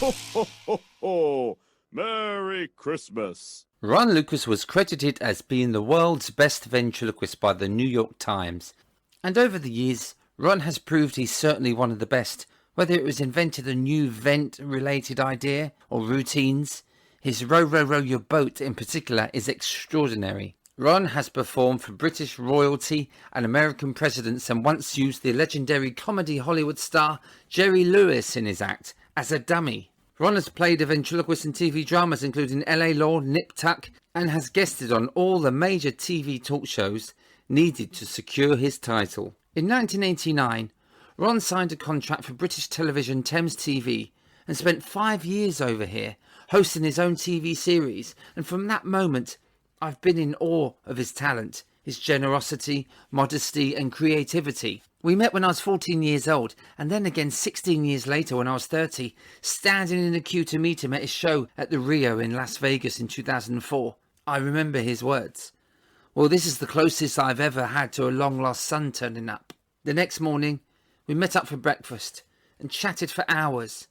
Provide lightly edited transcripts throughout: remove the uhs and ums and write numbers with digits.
Ho, ho, ho, ho! Merry Christmas! Ronn Lucas was credited as being the world's best ventriloquist by the New York Times. And over the years, Ronn has proved he's certainly one of the best. Whether it was invented a new vent-related idea or routines, his row, row, row your boat in particular is extraordinary. Ronn has performed for British royalty and American presidents and once used the legendary comedy Hollywood star Jerry Lewis in his act as a dummy. Ronn has played a ventriloquist in TV dramas including LA Law, Nip Tuck, and has guested on all the major TV talk shows needed to secure his title. In 1989, Ronn signed a contract for British television Thames TV and spent 5 years over here hosting his own TV series, and from that moment I've been in awe of his talent, his generosity, modesty and creativity. We met when I was 14 years old, and then again 16 years later when I was 30, standing in a queue to meet him at his show at the Rio in Las Vegas in 2004. I remember his words. Well, this is the closest I've ever had to a long-lost son turning up. The next morning, we met up for breakfast and chatted for hours.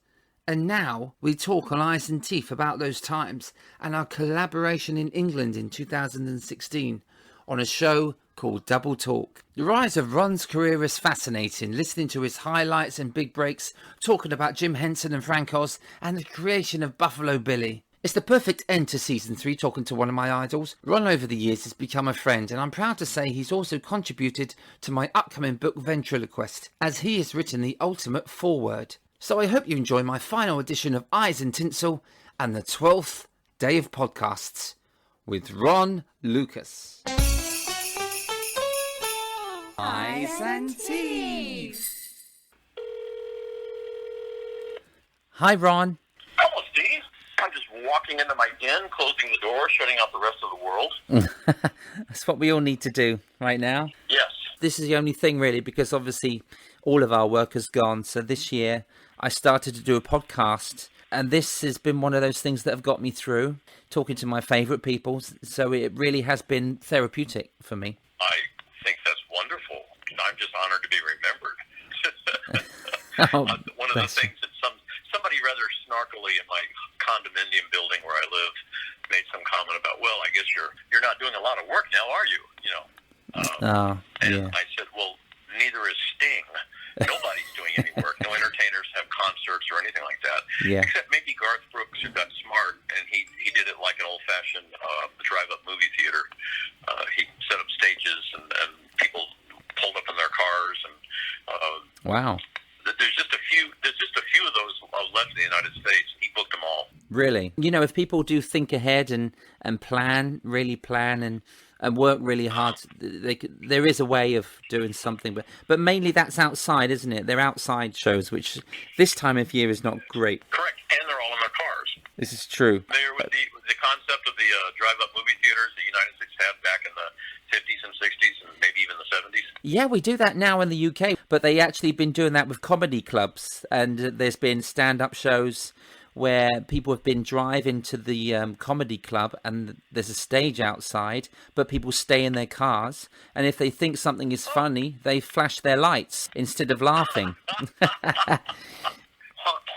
And now we talk on Eyes and Teeth about those times and our collaboration in England in 2016 on a show called Double Talk. The rise of Ronn's career is fascinating, listening to his highlights and big breaks, talking about Jim Henson and Frank Oz and the creation of Buffalo Billy. It's the perfect end to season 3 talking to one of my idols. Ronn over the years has become a friend, and I'm proud to say he's also contributed to my upcoming book Ventriloquist, as he has written the ultimate foreword. So I hope you enjoy my final edition of Eyes and Tinsel and the 12th day of podcasts with Ronn Lucas. Eyes and Teeth. Hi, Ronn. Hello, Steve. I'm just walking into my den, closing the door, shutting out the rest of the world. That's what we all need to do right now. Yes. This is the only thing really, because obviously all of our work has gone. So this year I started to do a podcast, and this has been one of those things that have got me through, talking to my favourite people. So it really has been therapeutic for me. I think that's wonderful. I'm just honored to be remembered. One of the things that somebody rather snarkily in my condominium building where I live made some comment about, well, I guess you're not doing a lot of work now, are you? And I said, well, neither is Sting. Nobody's doing any work. No entertainers have concerts or anything like that. Yeah. Except maybe Garth Brooks, who got smart, and he did it like an old-fashioned drive-up movie theater. He set up stages, and people pulled up in their cars. And wow. There's just a few of those left in the United States. He booked them all. Really? You know, if people do think ahead and really plan and work really hard, there is a way of doing something. But mainly that's outside, isn't it? They're outside shows, which this time of year is not great. Correct. And they're all in their cars. This is true. They're with the concept of the drive-up movie theaters the United States had back in the 50s and 60s and maybe even the 70s. Yeah, we do that now in the UK, but they actually been doing that with comedy clubs, and there's been stand-up shows where people have been driving to the comedy club, and there's a stage outside, but people stay in their cars, and if they think something is funny, they flash their lights instead of laughing.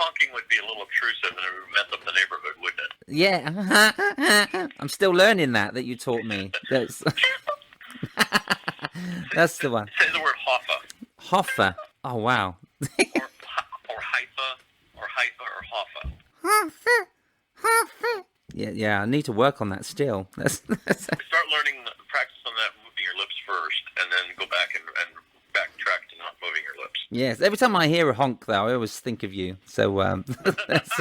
Honking would be a little obtrusive, and it would mess up the neighborhood, wouldn't it? Yeah. I'm still learning that you taught me. That's the one. Say the word Hoffa. Hoffa. Oh, wow. or Haifa, or Hoffa. Yeah, I need to work on that still. Start learning, practice on that, moving your lips first, and then go back and backtrack to not moving your lips. Yes, every time I hear a honk, though, I always think of you. So, that's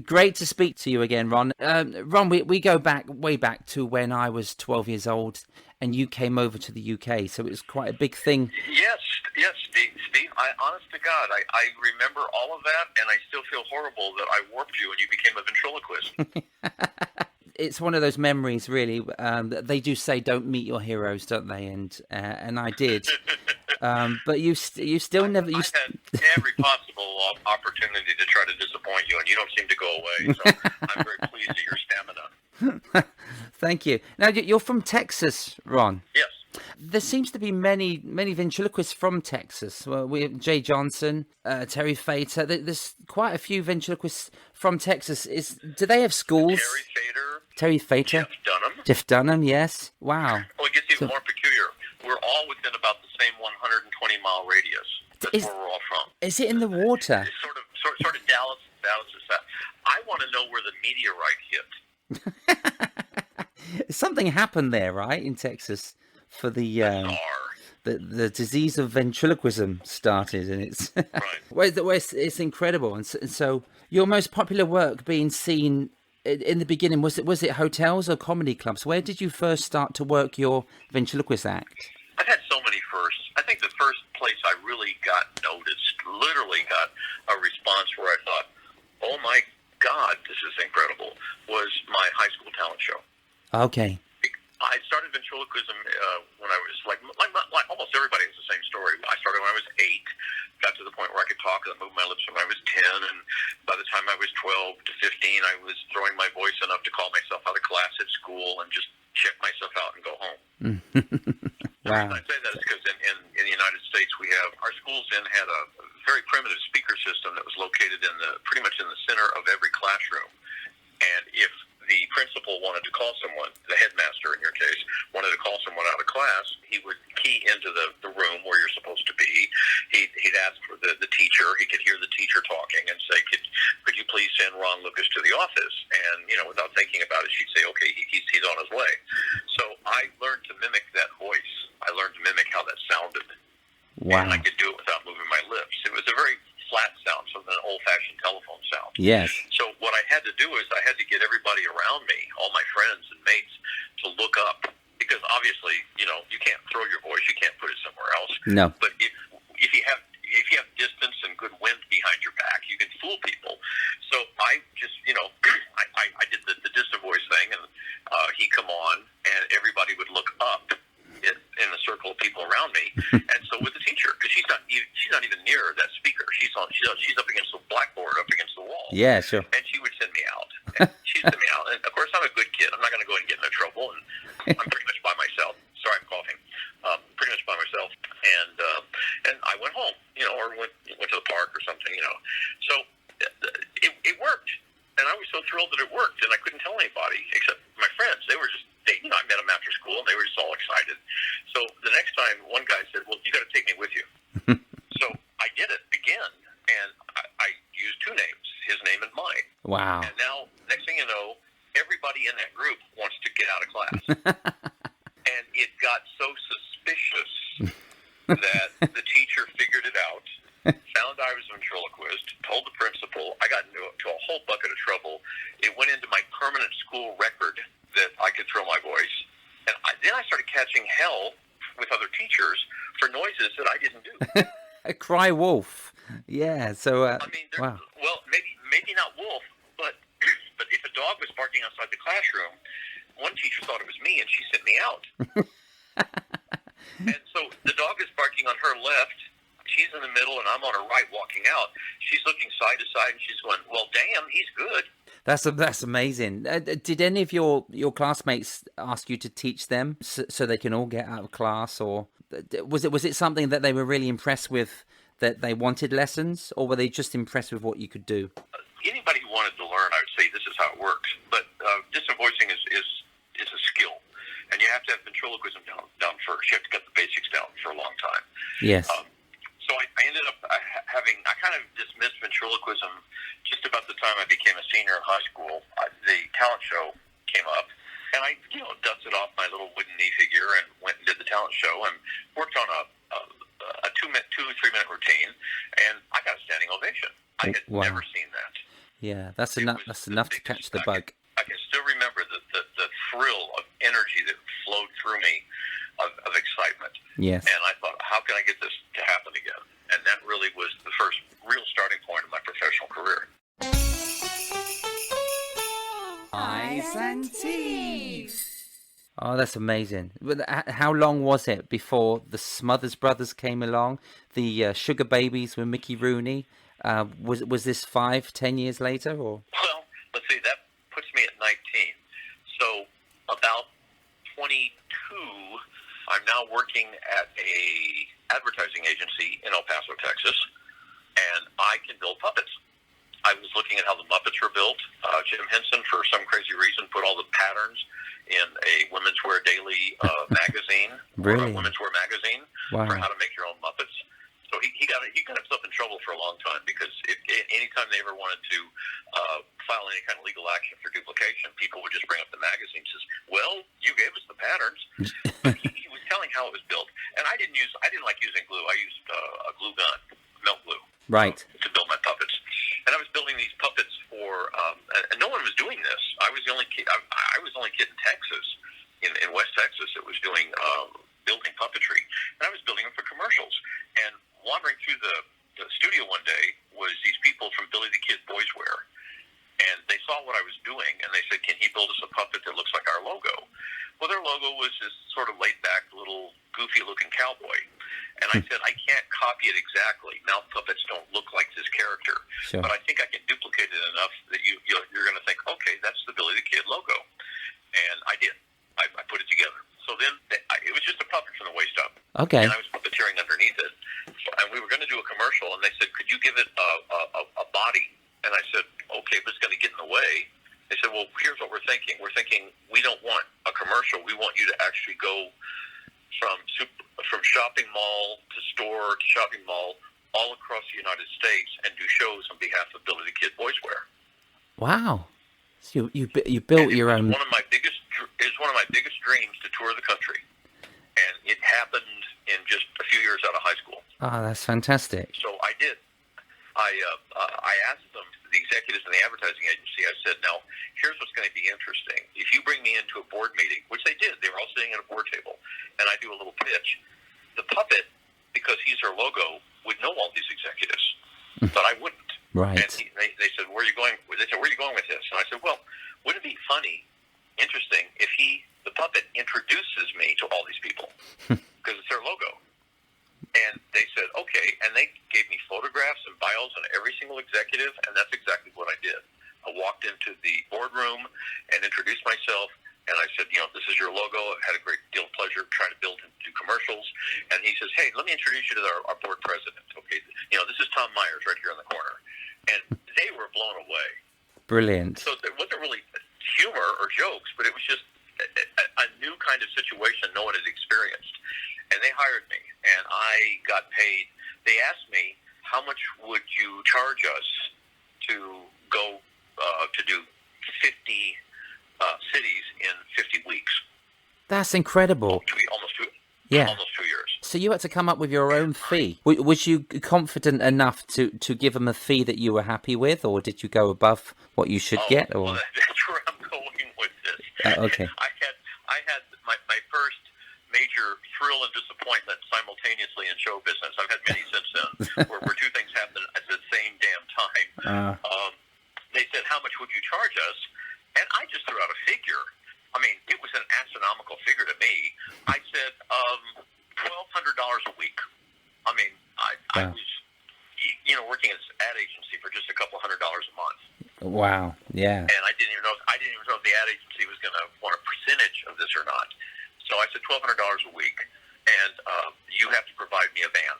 great to speak to you again, Ronn. Ronn, we go way back to when I was 12 years old, and you came over to the UK, so it was quite a big thing. Yes, Steve. Honest to God, I remember all of that, and I still feel horrible that I warped you and you became a ventriloquist. It's one of those memories, really. They do say don't meet your heroes, don't they? And I did. But you still never. I had every possible opportunity to try to disappoint you, and you don't seem to go away. So I'm very pleased at your stamina. Thank you. Now, you're from Texas, Ronn. Yes. There seems to be many ventriloquists from Texas. Well, we have Jay Johnson, Terry Fator. There's quite a few ventriloquists from Texas. Do they have schools? Terry Fator. Jeff Dunham, yes. Wow. Well, it gets even more peculiar. We're all within about the same 120-mile radius. That's where we're all from. Is it in the water? It's sort of Dallas is that. I want to know where the meteorite hit. Something happened there, right, in Texas, for the disease of ventriloquism started, and it's right. It's incredible. And so your most popular work being seen in the beginning, was it hotels or comedy clubs? Where did you first start to work your ventriloquist act? I've had so many firsts. I think the first place I really got noticed, literally got a response where I thought, oh my God, this is incredible, was my high school talent show. Okay. I started ventriloquism when I was like almost everybody has the same story. I started when I was 8, got to the point where I could talk and move my lips when I was 10, and by the time I was 12 to 15, I was throwing my voice enough to call myself out of class at school and just check myself out and go home. Wow. The reason I say that is because in the United States, our schools then had a very primitive speaker system that was located pretty much in the center of every classroom. And if the principal wanted to call someone, the headmaster in your case, wanted to call someone out of class, he would key into the room where you're supposed to be. He'd ask for the teacher. He could hear the teacher talking and say, could you please send Ronn Lucas to the office? And, without thinking about it, she'd say, okay, he's on his way. So I learned to mimic that voice. I learned to mimic how that sounded. Wow. And I could do it without moving my lips. It was a very flat sound, so an old-fashioned telephone sound. Yes. So what I had to do is I had to get everybody around me, all my friends and mates, to look up, because obviously, you can't throw your voice, you can't put it somewhere else. No. But if you have distance and good wind behind your back, you can fool people. So I just, I did the distant voice thing, and he'd come on, and everybody would look up in the circle of people around me, and so with the teacher, because she's not even near that speaker. She's up against the blackboard, up against the wall. Yeah, sure. And she would send me out. And of course, I'm a good kid. I'm not going to go and get into trouble, and I'm pretty much by myself. Sorry, I'm coughing. Pretty much by myself, and I went home, or went to the park or something, So it worked, and I was so thrilled that it worked, and I couldn't tell anybody except my friends. They were just. I met them after school, and they were just all excited. So the next time, one guy said, well, you got to take me with you. So I did it again, and I used 2 names, his name and mine. Wow. And now, next thing you know, everybody in that group wants to get out of class. And it got so suspicious that the teacher figured it out, found I was a ventriloquist, told the principal. I got into a whole bucket of trouble. It went into my permanent school record that I could throw my voice. And then I started catching hell with other teachers for noises that I didn't do. A cry wolf. Yeah, so... wow. Well, maybe not wolf, but if a dog was barking outside the classroom, one teacher thought it was me, and she sent me out. And so the dog is barking on her left, she's in the middle, and I'm on her right walking out. She's looking side to side, and she's going, well, damn, he's good. That's amazing. Did any of your classmates ask you to teach them so they can all get out of class, or was it something that they were really impressed with, that they wanted lessons, or were they just impressed with what you could do? Anybody who wanted to learn, I would say this is how it works. But distant voicing is a skill, and you have to have ventriloquism down first. You have to get the basics down for a long time. Yes. So I ended up I kind of dismissed ventriloquism just about the time I became a senior in high school. The talent show came up, and I, dusted off my little wooden knee figure and went and did the talent show and worked on a 2 or 3 minute routine, and I got a standing ovation. I had never seen that. Yeah, that's enough to catch the bug. I can still remember the thrill of energy that flowed through me of excitement. Yes. And I thought, how can I get this to happen again? And that really was the first real starting point of my professional career. Eyes and teeth. Oh, that's amazing. How long was it before the Smothers Brothers came along? The Sugar Babies with Mickey Rooney? Was this 5-10 years later, or? Well, let's see. That puts me at 19. So about 22 I'm now working at a advertising agency in El Paso, Texas, and I can build puppets. I was looking at how the Muppets were built. Jim Henson, for some crazy reason, put all the patterns in a Women's Wear Daily magazine, Really? or a Women's Wear magazine, Wow. for how to make your own Muppets. So he got himself in trouble for a long time, because anytime they ever wanted to file any kind of legal action for duplication, people would just bring up the magazine and says, "Well, you gave us the patterns." But he was telling how it was built, and I didn't like using glue. I used a glue gun, melt glue, Right. to build my puppets. And I was building these puppets for, and no one was doing this. I was the only kid. I was the only kid in Texas, in West Texas, that was doing building puppetry, and I was building them for commercials. And wandering through the studio one day was these people from Billy the Kid Boys Wear, and they saw what I was doing, and they said, "Can he build us a puppet that looks like our logo?" Well, their logo was this sort of laid-back, little goofy-looking cowboy. And I said, "I can't copy it exactly. Mouth puppets don't look like this character. Sure. But I think I can duplicate it enough that you're going to think, okay, that's the Billy the Kid logo." And I did. I put it together. So then it was just a puppet from the waist up. Okay. And I was puppeteering underneath it. And we were going to do a commercial, and they said, "Could you give it a body?" And I said, "Okay, but it's going to get in the way." They said, "Well, here's what we're thinking. We're thinking we don't want a commercial. We want you to actually go from shopping mall to store to shopping mall all across the United States and do shows on behalf of Billy the Kid Boys Wear." Wow. So you built your own. It was one of my biggest dreams to tour the country, and it happened in just a few years out of high school. Oh, that's fantastic. So I did. I asked them, the executives in the advertising agency, I said, "Now, here's what's going to be interesting. If you bring me into a board meeting," which they did, they were all sitting at a board table, and I do a little pitch, the puppet, because he's our logo, would know all these executives, but I wouldn't. Right. And they said, "Where are you going?" They said, "Where are you going with this?" And I said, "Well, wouldn't it be funny, interesting, if the puppet introduces me to all these people, because it's their logo?" And they said, "Okay," and they gave me photographs and bios on every single executive, and that's exactly what I did. I walked into the boardroom and introduced myself, and I said, "This is your logo. I've had a great deal of pleasure trying to build and do commercials." And he says, "Hey, let me introduce you to our board president. Okay, this is Tom Myers right here in the corner." And they were blown away. Brilliant. So there wasn't really humor or jokes, but it was just a new kind of situation no one had experienced. And they hired me, and I got paid. They asked me, "How much would you charge us to go to do 50 cities in 50 weeks?" That's incredible. Almost 2 years. So you had to come up with your own fee. Was you confident enough to give them a fee that you were happy with, or did you go above what you should get? Or Well, that's where I'm going with this. Okay. I had my first major thrill and disappointment simultaneously in show business. I've had many since then, where two things happen at the same damn time. They said, "How much would you charge us?" And I just threw out a figure. I mean, it was an astronomical figure to me. I said, $1,200 a week. I mean, I was, working at an ad agency for just a couple $100 a month. Wow. Yeah. And I didn't even know if the ad agency was going to want a percentage of this or not. So I said $1,200 a week, and you have to provide me a van,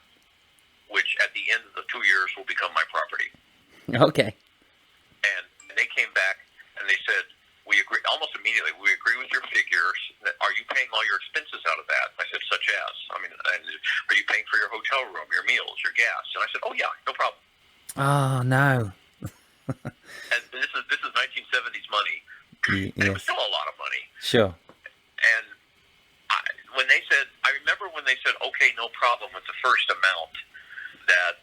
which at the end of the 2 years will become my property. Okay. And they came back and they said, "We agree almost immediately. We agree with your figures. Are you paying all your expenses out of that?" I said, "Such as? Are you paying for your hotel room, your meals, your gas?" And I said, "Oh yeah, no problem." Oh no. And this is 1970s money. Yes. And it was still a lot of money. Sure. And I remember when they said, "Okay, no problem," with the first amount, that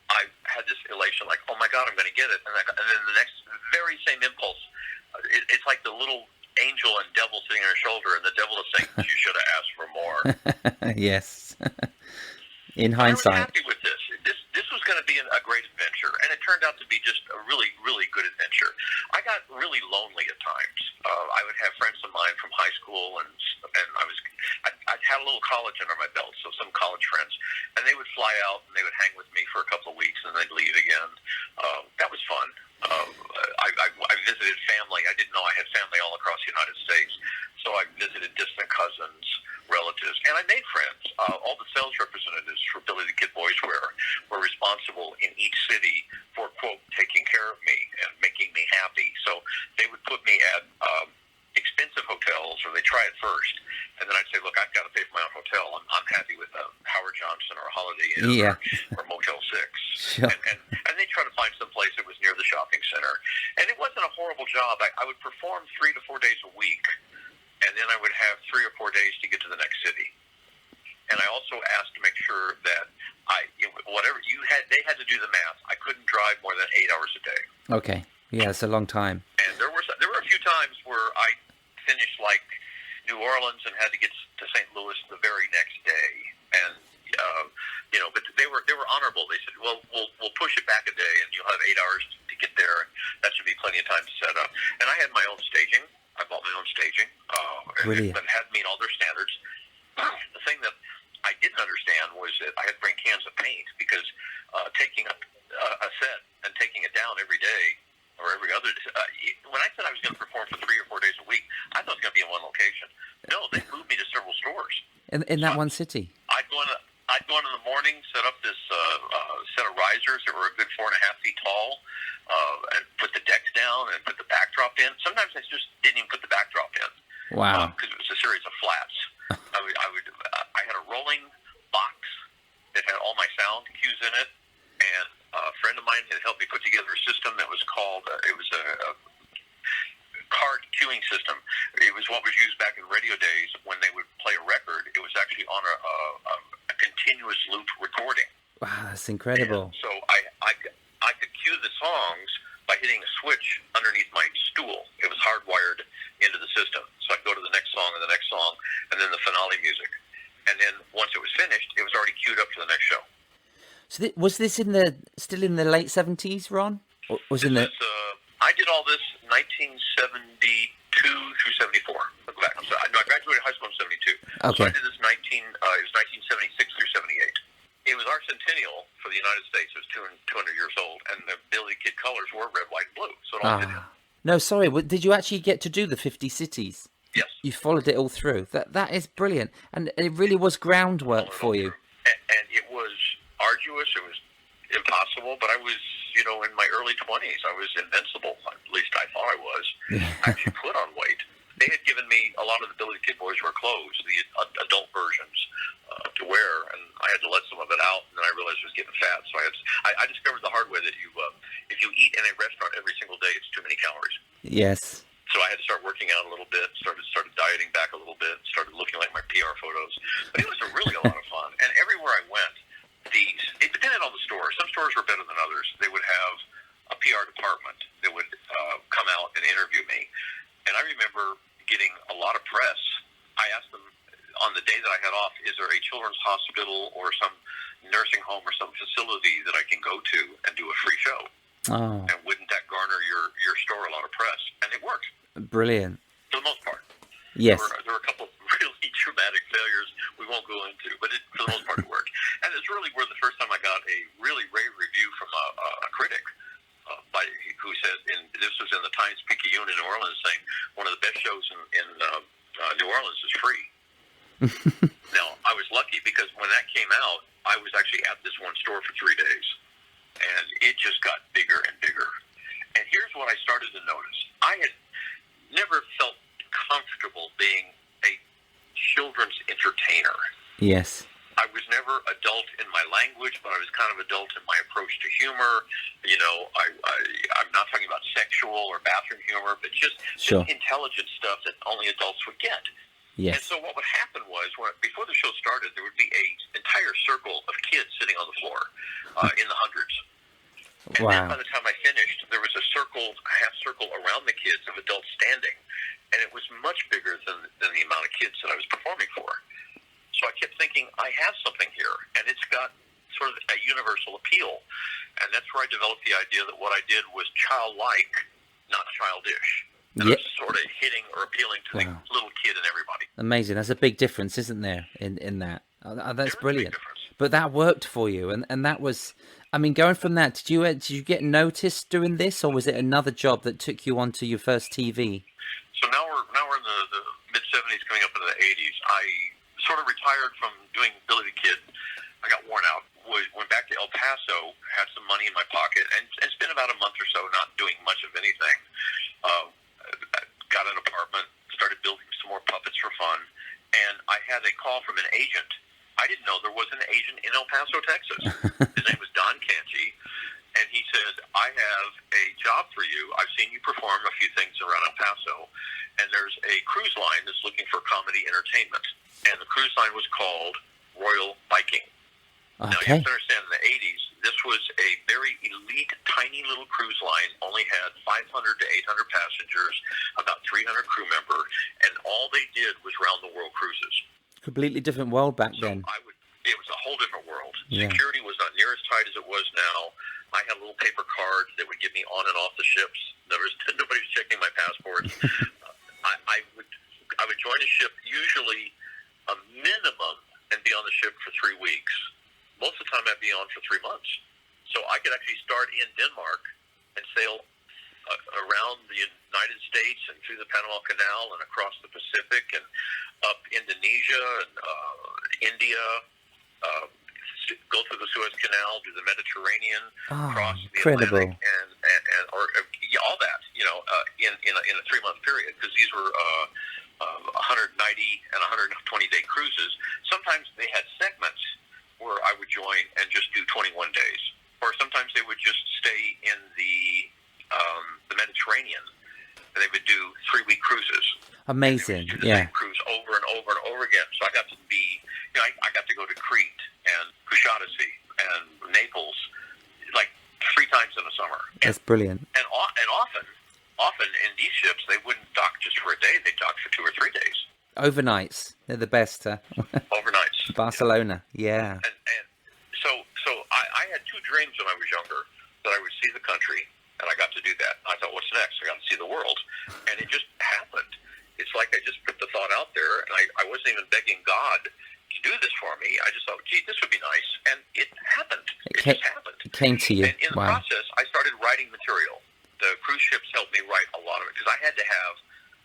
I had this elation, like, "Oh my God, I'm going to get it." And then the next very same impulse, it's like the little angel and devil sitting on your shoulder, and the devil is saying, "You should have asked for more." Yes. In hindsight. I was happy with this. This was going to be a great adventure, and it turned out to be just a really, really good adventure. I got really lonely at times. I would have friends of mine from high school, and I'd had a little college under my belt, so some college friends, and they would fly out and they would hang with me for a couple of weeks, and they'd leave again. That was fun. I visited family. I didn't know I had family all across the United States, so I visited distant cousins, relatives, and I made friends. All the sales representatives for Billy the Kid Boys were responsible in each city for, quote, taking care of me and making me happy. So they would put me at expensive hotels, or they try it first, and then I'd say, look, I've got to pay for my own hotel. I'm happy with Howard Johnson or Holiday Inn or Motel 6. Sure. And they try to find some place that was near the shopping center. And it wasn't a horrible job. I would perform 3 to 4 days a week, and then I would have 3 or 4 days to get to the next city. And I also asked to make sure that they had to do the math. I couldn't drive more than 8 hours a day. Okay. Yeah, it's a long time. And there were a few times where I finished like New Orleans and had to get to St. Louis the very next day. And but they were honorable. They said, well, we'll push it back a day, and you'll have 8 hours to get there. And that should be plenty of time to set up. And I had my own staging. I bought my own staging. Brilliant. That had to meet all their standards. The thing that I didn't understand was that I had to bring cans of paint, because taking up a set and taking it down every day or every other day. When I said I was going to perform for 3 or 4 days a week, I thought it was going to be in one location. No, they moved me to several stores. In that one city? I'd go in the morning, set up this set of risers that were a good 4.5 feet tall, and put the decks down and put the backdrop in. Sometimes I just didn't even put the backdrop in. Wow. Because it was a series of flats. I had a rolling box that had all my sound cues in it, and a friend of mine had helped me put together a system that was called, it was a card cueing system. It was what was used back in radio days when they would play a record. It was actually on a continuous loop recording. Wow, that's incredible. And so I could cue the songs by hitting a switch underneath my stool. It was hardwired into the system. So I'd go to the next song and the next song, and then the finale music. And then once it was finished, it was already queued up for the next show. So was this still in the late 70s, Ron? Or was I did all this 1972 through 74. Look back. I'm sorry. No, I graduated high school in 72. Okay. So I did this it was 1976 through 78. It was our centennial for the United States. It was 200 years old, and the Billy Kid colors were red, white, and blue. So it all fit in. No, sorry. Did you actually get to do the 50 cities? Yes. You followed it all through. That is brilliant, and it really was groundwork for you. And it was arduous. It was impossible, but I was, in my early 20s, I was invincible. At least I thought I was. I actually put on weight. They had given me a lot of the Billy the Kid Boys wear clothes, the adult versions, to wear, and I had to let some of it out, and then I realized I was getting fat. So I discovered the hard way that if you eat in a restaurant every single day, it's too many calories. Yes. So I had to start working out a little bit, started dieting back a little bit, started looking like my PR photos. But it was really a lot of fun. And everywhere I went, it depended on the store. Some stores were better than others. They would have a PR department that would come out and interview me. And I remember getting a lot of press. I asked them on the day that I had off, is there a children's hospital or some nursing home or some facility that I can go to and do a free show? Oh. And wouldn't that garner your store a lot of press? And it worked. Brilliant. For the most part. Yes. There were a couple of really traumatic failures we won't go into, but for the most part it worked. And it's really where the first time I got a really rave review from a critic who said, and this was in the Times-Picayune in New Orleans, saying one of the best shows in New Orleans is free. Now, I was lucky because when that came out, I was actually at this one store for 3 days. And it just got bigger and bigger. And here's what I started to notice. I had never felt comfortable being a children's entertainer. Yes. I was never adult in my language, but I was kind of adult in my approach to humor. I'm not talking about sexual or bathroom humor, but just intelligent stuff that only adults would get. Yes. And so what would happen was, before the show started, there would be an entire circle of kids sitting on the floor in the hundreds. And then by the time I finished, there was a half circle around the kids of adults standing. And it was much bigger than the amount of kids that I was performing for. So I kept thinking, I have something here, and it's got sort of a universal appeal. And that's where I developed the idea that what I did was childlike, not childish. And I was sort of hitting or appealing to the little kid and everybody. Amazing. There's a big difference, isn't there, in that? That's brilliant. A big difference. But that worked for you, and that was, I mean, going from that, did you get noticed doing this, or was it another job that took you onto your first TV? So now we're in the mid-70s, coming up into the 80s. I sort of retired from doing Billy the Kid. I got worn out. Went back to El Paso, had some money in my pocket, and spent about a month or so not doing much of anything. Got an apartment, started building some more puppets for fun, and I had a call from an agent. I didn't know there was an agent in El Paso, Texas. His name was Don Canchi, and he said, I have a job for you. I've seen you perform a few things around El Paso, and there's a cruise line that's looking for comedy entertainment. And the cruise line was called Royal Viking. Okay. Now, you have to understand, in the 80s, this was a very elite, tiny little cruise line, only had 500 to 800 passengers, about 300 crew member, and all they did was round-the-world cruises. Completely different world back then. It was a whole different world. Yeah. Security was not near as tight as it was now. I had little paper cards that would get me on and off the ships. Nobody was checking my passports. I would join a ship, usually a minimum, and be on the ship for 3 weeks. Most of the time, I'd be on for 3 months. So I could actually start in Denmark and sail around the United States and through the Panama Canal and across the Pacific and up Indonesia and India, go through the Suez Canal, do the Mediterranean, cross the Atlantic, and all that, in a 3 month period, because these were 190 and 120 day cruises. Sometimes they had segments where I would join and just do 21 days, or sometimes they would just stay in the Mediterranean, and they would do 3 week cruises. Amazing, do the same cruise over and over and over again. So I got to I got to go to Crete and Kushadasi and Naples like 3 times in the summer. That's brilliant. And often in these ships they wouldn't dock just for a day; they docked for 2 or 3 days. Overnights, they're the best, huh? Overnights. Barcelona, yeah. And so I had 2 dreams when I was younger, that I would see the country, and I got to do that. I thought, what's next? I got to see the world. And it just happened. It's like I just put the thought out there, and I wasn't even begging God to do this for me. I just thought, gee, this would be nice. And it happened. It just happened. It came to you. And in the process, I started writing material. The cruise ships helped me write a lot of it, because I had to have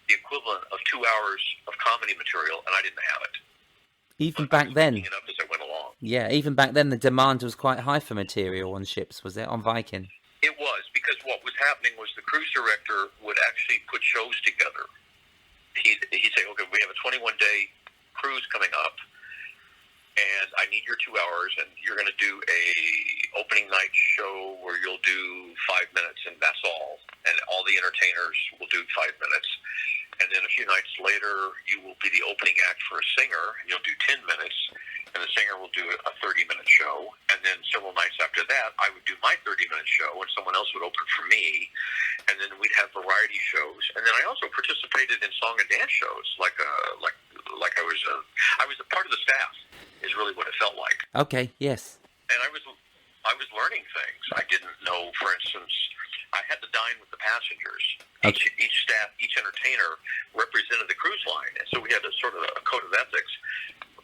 the equivalent of 2 hours of comedy material, and I didn't have it. Even back then. It up as I went along. Yeah, even back then, the demand was quite high for material on ships, was it? On Viking? It was, because what was happening was the cruise director would actually put shows together. He'd say, okay, we have a 21-day cruise coming up, and I need your 2 hours, and you're going to do a opening night show where you'll do 5 minutes, and that's all. And all the entertainers will do 5 minutes. And then a few nights later, you will be the opening act for a singer. You'll do 10 minutes, and the singer will do a 30-minute show. And then several nights after that, I would do my 30-minute show, and someone else would open for me. And then we'd have variety shows. And then I also participated in song and dance shows, like I was a part of the staff. Is really what it felt like. Okay. Yes. And I was learning things. I didn't know, for instance, I had to dine with the passengers. Okay. Each staff, each entertainer represented the cruise line, and so we had a sort of a code of ethics.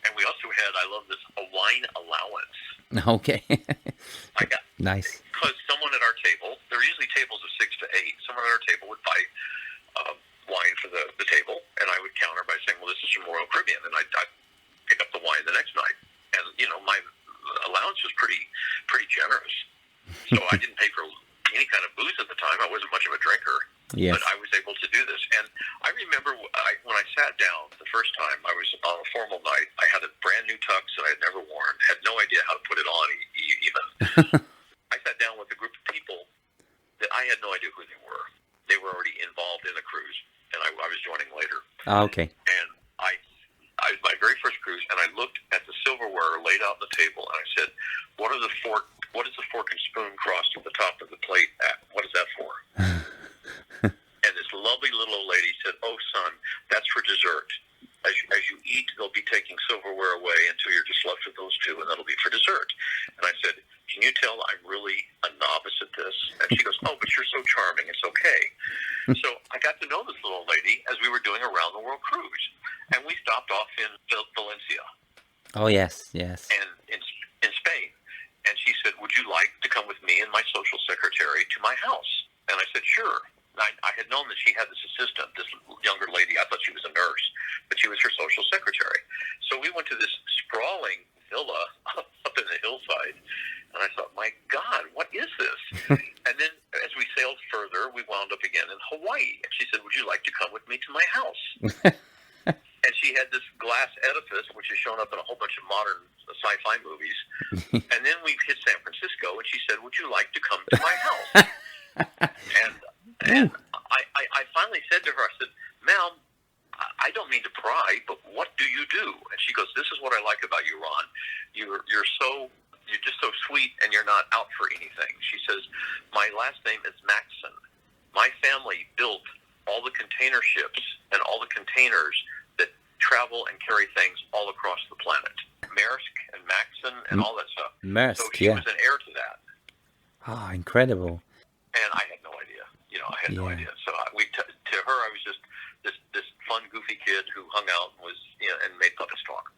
And we also had, I love this, a wine allowance. Okay. I got nice. Because someone at our table, there were usually tables of 6 to 8. Someone at our table would buy wine for the table, and I would counter by saying, "Well, this is from Royal Caribbean," and I'd pick up the wine the next night. And my allowance was pretty generous, so I didn't pay for any kind of booze at the time. I wasn't much of a drinker, yes. but I was able to do this. And I remember when I sat down the first time, I was on a formal night. I had a brand new tux that I had never worn, had no idea how to put it on even. I sat down with a group of people that I had no idea who they were. They were already involved in the cruise, and I was joining later. Okay. And I was my very first cruise, and I looked at the silverware laid out on the table, and I said, what is the fork and spoon crossed at the top of the plate at? What is that for? And this lovely little old lady said, "Oh, son, that's for dessert. As you eat, they'll be taking silverware away until you're just left with those 2, and that'll be for dessert." And I said, "Can you tell I'm really a novice at this?" And she goes, "Oh, but you're so charming. It's okay." So I got to know this little lady as we were doing a round-the-world cruise. And we stopped off in Valencia. Oh, yes, yes. And in Spain. And she said, "Would you like to come with me and my social secretary to my house?" And I said, "Sure." I had known that she had this assistant, this younger lady. I thought she was a nurse, but she was her social secretary. So we went to this sprawling villa up in the hillside, and I thought, my God, what is this? And then as we sailed further, we wound up again in Hawaii. And she said, would you like to come with me to my house? And she had this glass edifice, which has shown up in a whole bunch of modern sci-fi movies. And then we hit San Francisco, and she said, would you like to come to my house? And I finally said to her, I said, ma'am, I don't mean to pry, but what do you do? And she goes, this is what I like about you, Ron. You're just so sweet, and you're not out for anything. She says, my last name is Maxson. My family built all the container ships and all the containers that travel and carry things all across the planet. Maersk and Maxson and all that stuff. Maersk, so she was an heir to that. Oh, incredible. And I had no idea. I had no idea. So to her, I was just this fun, goofy kid who hung out and was, and made puppets talk.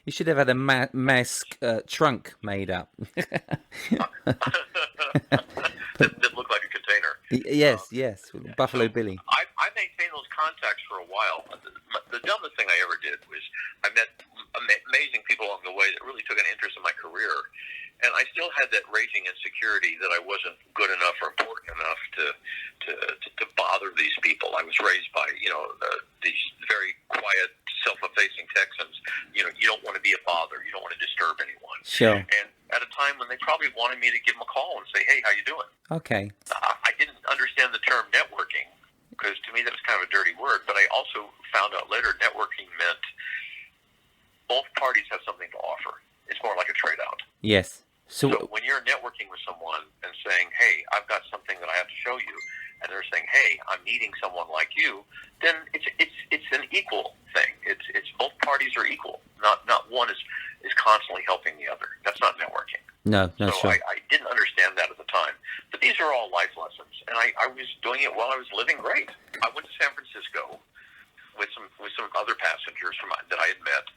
You should have had a mask trunk made up. that looked like a container. Yes, Buffalo so Billy. I maintained those contacts for a while. The dumbest thing I ever did was I met amazing people along the way that really took an interest in my career. And I still had that raging insecurity that I wasn't good enough or important enough to bother these people. I was raised by, these very quiet, self-effacing Texans. You don't want to be a bother. You don't want to disturb anyone. Sure. And at a time when they probably wanted me to give them a call and say, hey, how you doing? Okay. I didn't understand the term networking because to me that was kind of a dirty word. But I also found out later networking meant both parties have something to offer. It's more like a trade-out. Yes. So when you're networking with someone and saying, hey, I've got something that I have to show you, and they're saying, hey, I'm needing someone like you, then it's an equal thing. It's both parties are equal. Not one is constantly helping the other. That's not networking. No, so sure. I didn't understand that at the time. But these are all life lessons, and I was doing it while I was living great. I went to San Francisco with some other passengers that I had met.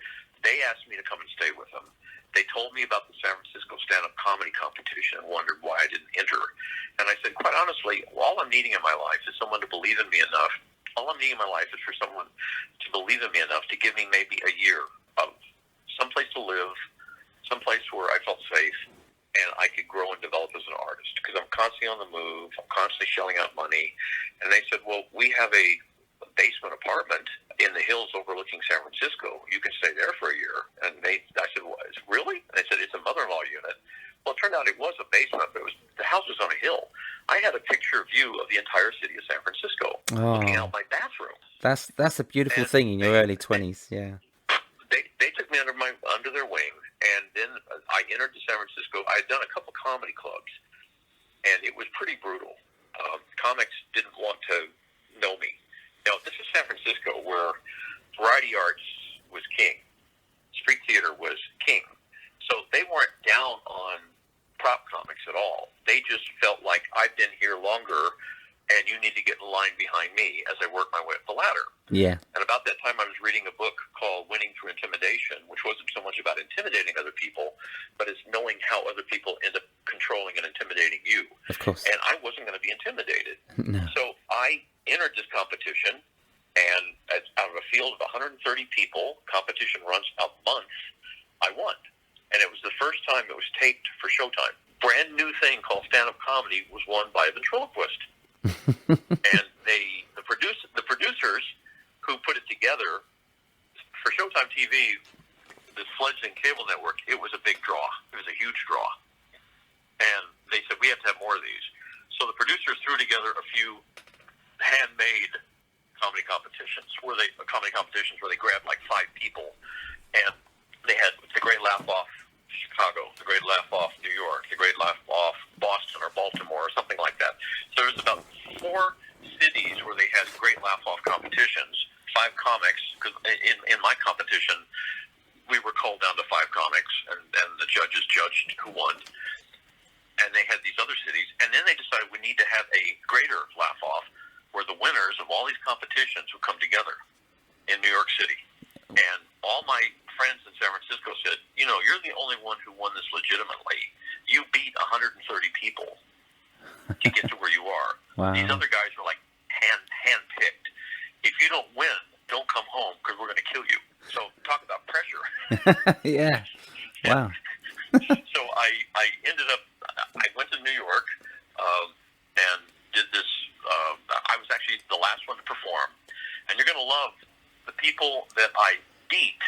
They asked me to come and stay with them. They told me about the San Francisco stand-up comedy competition and wondered why I didn't enter. And I said, quite honestly, all I'm needing in my life is someone to believe in me enough. All I'm needing in my life is for someone to believe in me enough to give me maybe a year of someplace to live, someplace where I felt safe, and I could grow and develop as an artist. Because I'm constantly on the move. I'm constantly shelling out money. And they said, well, we have a basement apartment in the hills overlooking San Francisco. You can stay there for a year. And I said, well, really? And they said, it's a mother-in-law unit. Well, it turned out it was a basement, but the house was on a hill. I had a picture view of the entire city of San Francisco looking out my bathroom. That's a beautiful thing in your early 20s, yeah. They took me under their wing, and then I entered San Francisco. I had done a couple comedy clubs, and it was pretty brutal. Comics didn't want to know me. Now, this is San Francisco, where variety arts was king. Street theater was king. So they weren't down on prop comics at all. They just felt like, I've been here longer, and you need to get in line behind me as I work my way up the ladder. Yeah. And about that time, I was reading a book called Winning Through Intimidation, which wasn't so much about intimidating other people, but it's knowing how other people end up controlling and intimidating you. Of course. And I wasn't going to be intimidated. No. So I entered this competition, and out of a field of 130 people, competition runs a month, I won. And it was the first time it was taped for Showtime. Brand new thing called stand-up comedy was won by a ventriloquist. And the producers who put it together for Showtime TV, this fledgling cable network, it was a big draw. It was a huge draw. And they said, we have to have more of these. So the producers threw together a few handmade comedy competitions where they grabbed like 5 people, and they had the Great Laff Off Chicago, the Great Laff Off New York, the Great Laff Off Boston or Baltimore or something like that. So there was about 4 cities where they had Great Laff Off competitions, 5 comics, because in my competition, we were culled down to 5 comics, and the judges judged who won. And they had these other cities, and then they decided we need to have a greater Laff Off where the winners of all these competitions would come together in New York City. And all my friends in San Francisco said, you're the only one who won this legitimately. You beat 130 people to get to where you are. Wow. These other guys were like hand-picked. If you don't win, don't come home because we're going to kill you. So talk about pressure. Yeah. Wow. So I ended up, I went to New York and did this. I was actually the last one to perform. And you're going to love the people that I beat.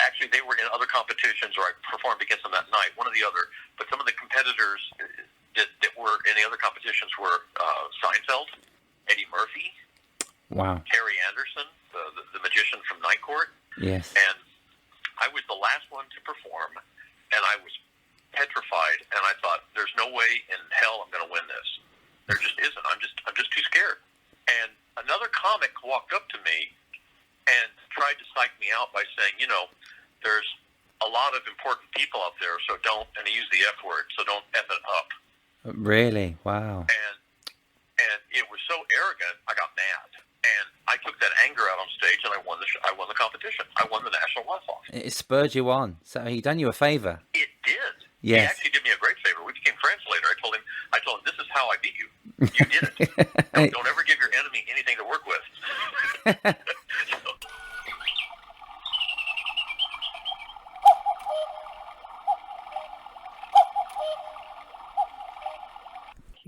Actually, they were in other competitions, or I performed against them that night, one or the other. But some of the competitors that were in the other competitions were Seinfeld, Eddie Murphy, Wow. Harry Anderson, the magician from Night Court. Yes. And I was the last one to perform, and I was petrified. And I thought, "There's no way in hell I'm going to win this. There just isn't. I'm just too scared." And another comic walked up to me and tried to psych me out by saying, "There's a lot of important people out there, so don't," and he used the F word, "so don't F it up." Really? Wow. And it was so arrogant, I got mad. And I took that anger out on stage, and I won the competition. I won the National Laff Off. It spurred you on. So he done you a favor. It did. Yes. He actually did me a great favor. We became friends later. I told him, "This is how I beat you. You did it. Don't ever give your enemy anything to work with."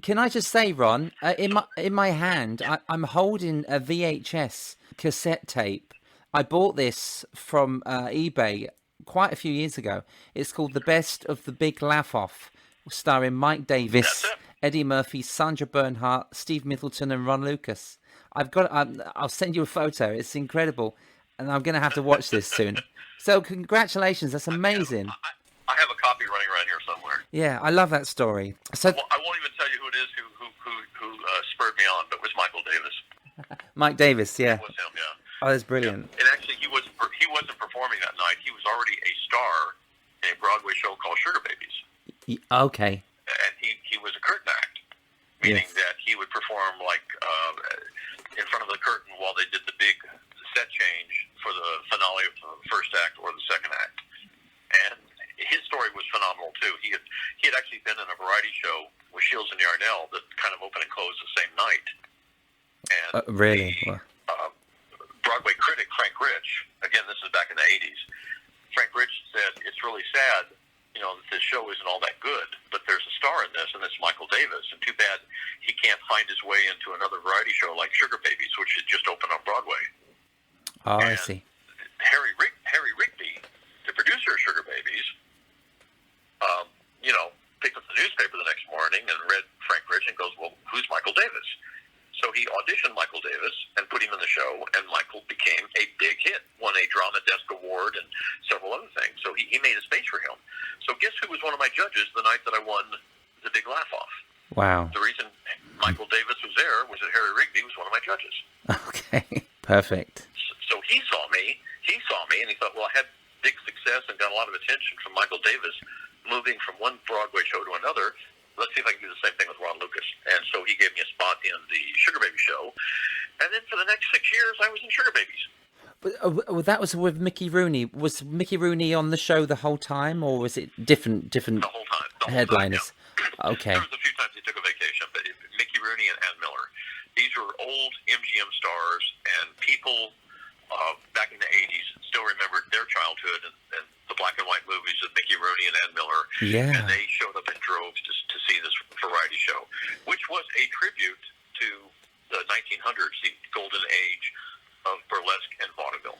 Can I just say, Ron, in my hand, I'm holding a VHS cassette tape. I bought this from eBay quite a few years ago. It's called The Best of the Big Laff Off, starring Mike Davis, Eddie Murphy, Sandra Bernhardt, Steve Middleton, and Ron Lucas. I'll send you a photo. It's incredible, and I'm going to have to watch this soon. So congratulations, that's amazing. I have a copy running around here somewhere. Yeah, I love that story. So I won't even tell you who it is who spurred me on, but it was Michael Davis. Mike Davis, yeah. It was him, yeah. Oh, that's brilliant. And actually, he wasn't performing that night. He was already a star in a Broadway show called Sugar Babies. Okay. And he was a curtain act, meaning that he would perform in front of the curtain while they did the big set change for the finale of the first act or the second act. And his story was phenomenal too. He had actually been in a variety show with Shields and Yarnell that kind of opened and closed the same night. And really? Broadway critic Frank Rich, again, this is back in the 80s. Frank Rich said, "It's really sad, that this show isn't all that good, but there's a star in this, and it's Michael Davis. And too bad he can't find his way into another variety show like Sugar Babies, which had just opened on Broadway." Oh, and I see. Harry Rigby, the producer of Sugar Babies, picked up the newspaper the next morning and read Frank Rich and goes, "Well, who's Michael Davis?" So he auditioned Michael Davis and put him in the show, and Michael became a big hit, won a Drama Desk Award and several other things. So he made a space for him. So guess who was one of my judges the night that I won the Big Laff Off? Wow. The reason Michael Davis was there was that Harry Rigby was one of my judges. Okay, perfect. So he saw me, and he thought, well, I had big success and got a lot of attention from Michael Davis, moving from one Broadway show to another. Let's see if I can do the same thing with Ron Lucas. And so he gave me a spot in the Sugar Baby show. And then for the next 6 years, I was in Sugar Babies. But that was with Mickey Rooney. Was Mickey Rooney on the show the whole time, or was it different The whole time. headliners? Yeah. Okay. There was a few times he took a vacation, but Mickey Rooney and Ann Miller, these were old MGM stars, and people back in the 80s still remembered their childhood and the black and white movies of Mickey Rooney and Ann Miller. Yeah. And they showed up in droves to see this variety show, which was a tribute to the 1900s, the golden age of burlesque and vaudeville.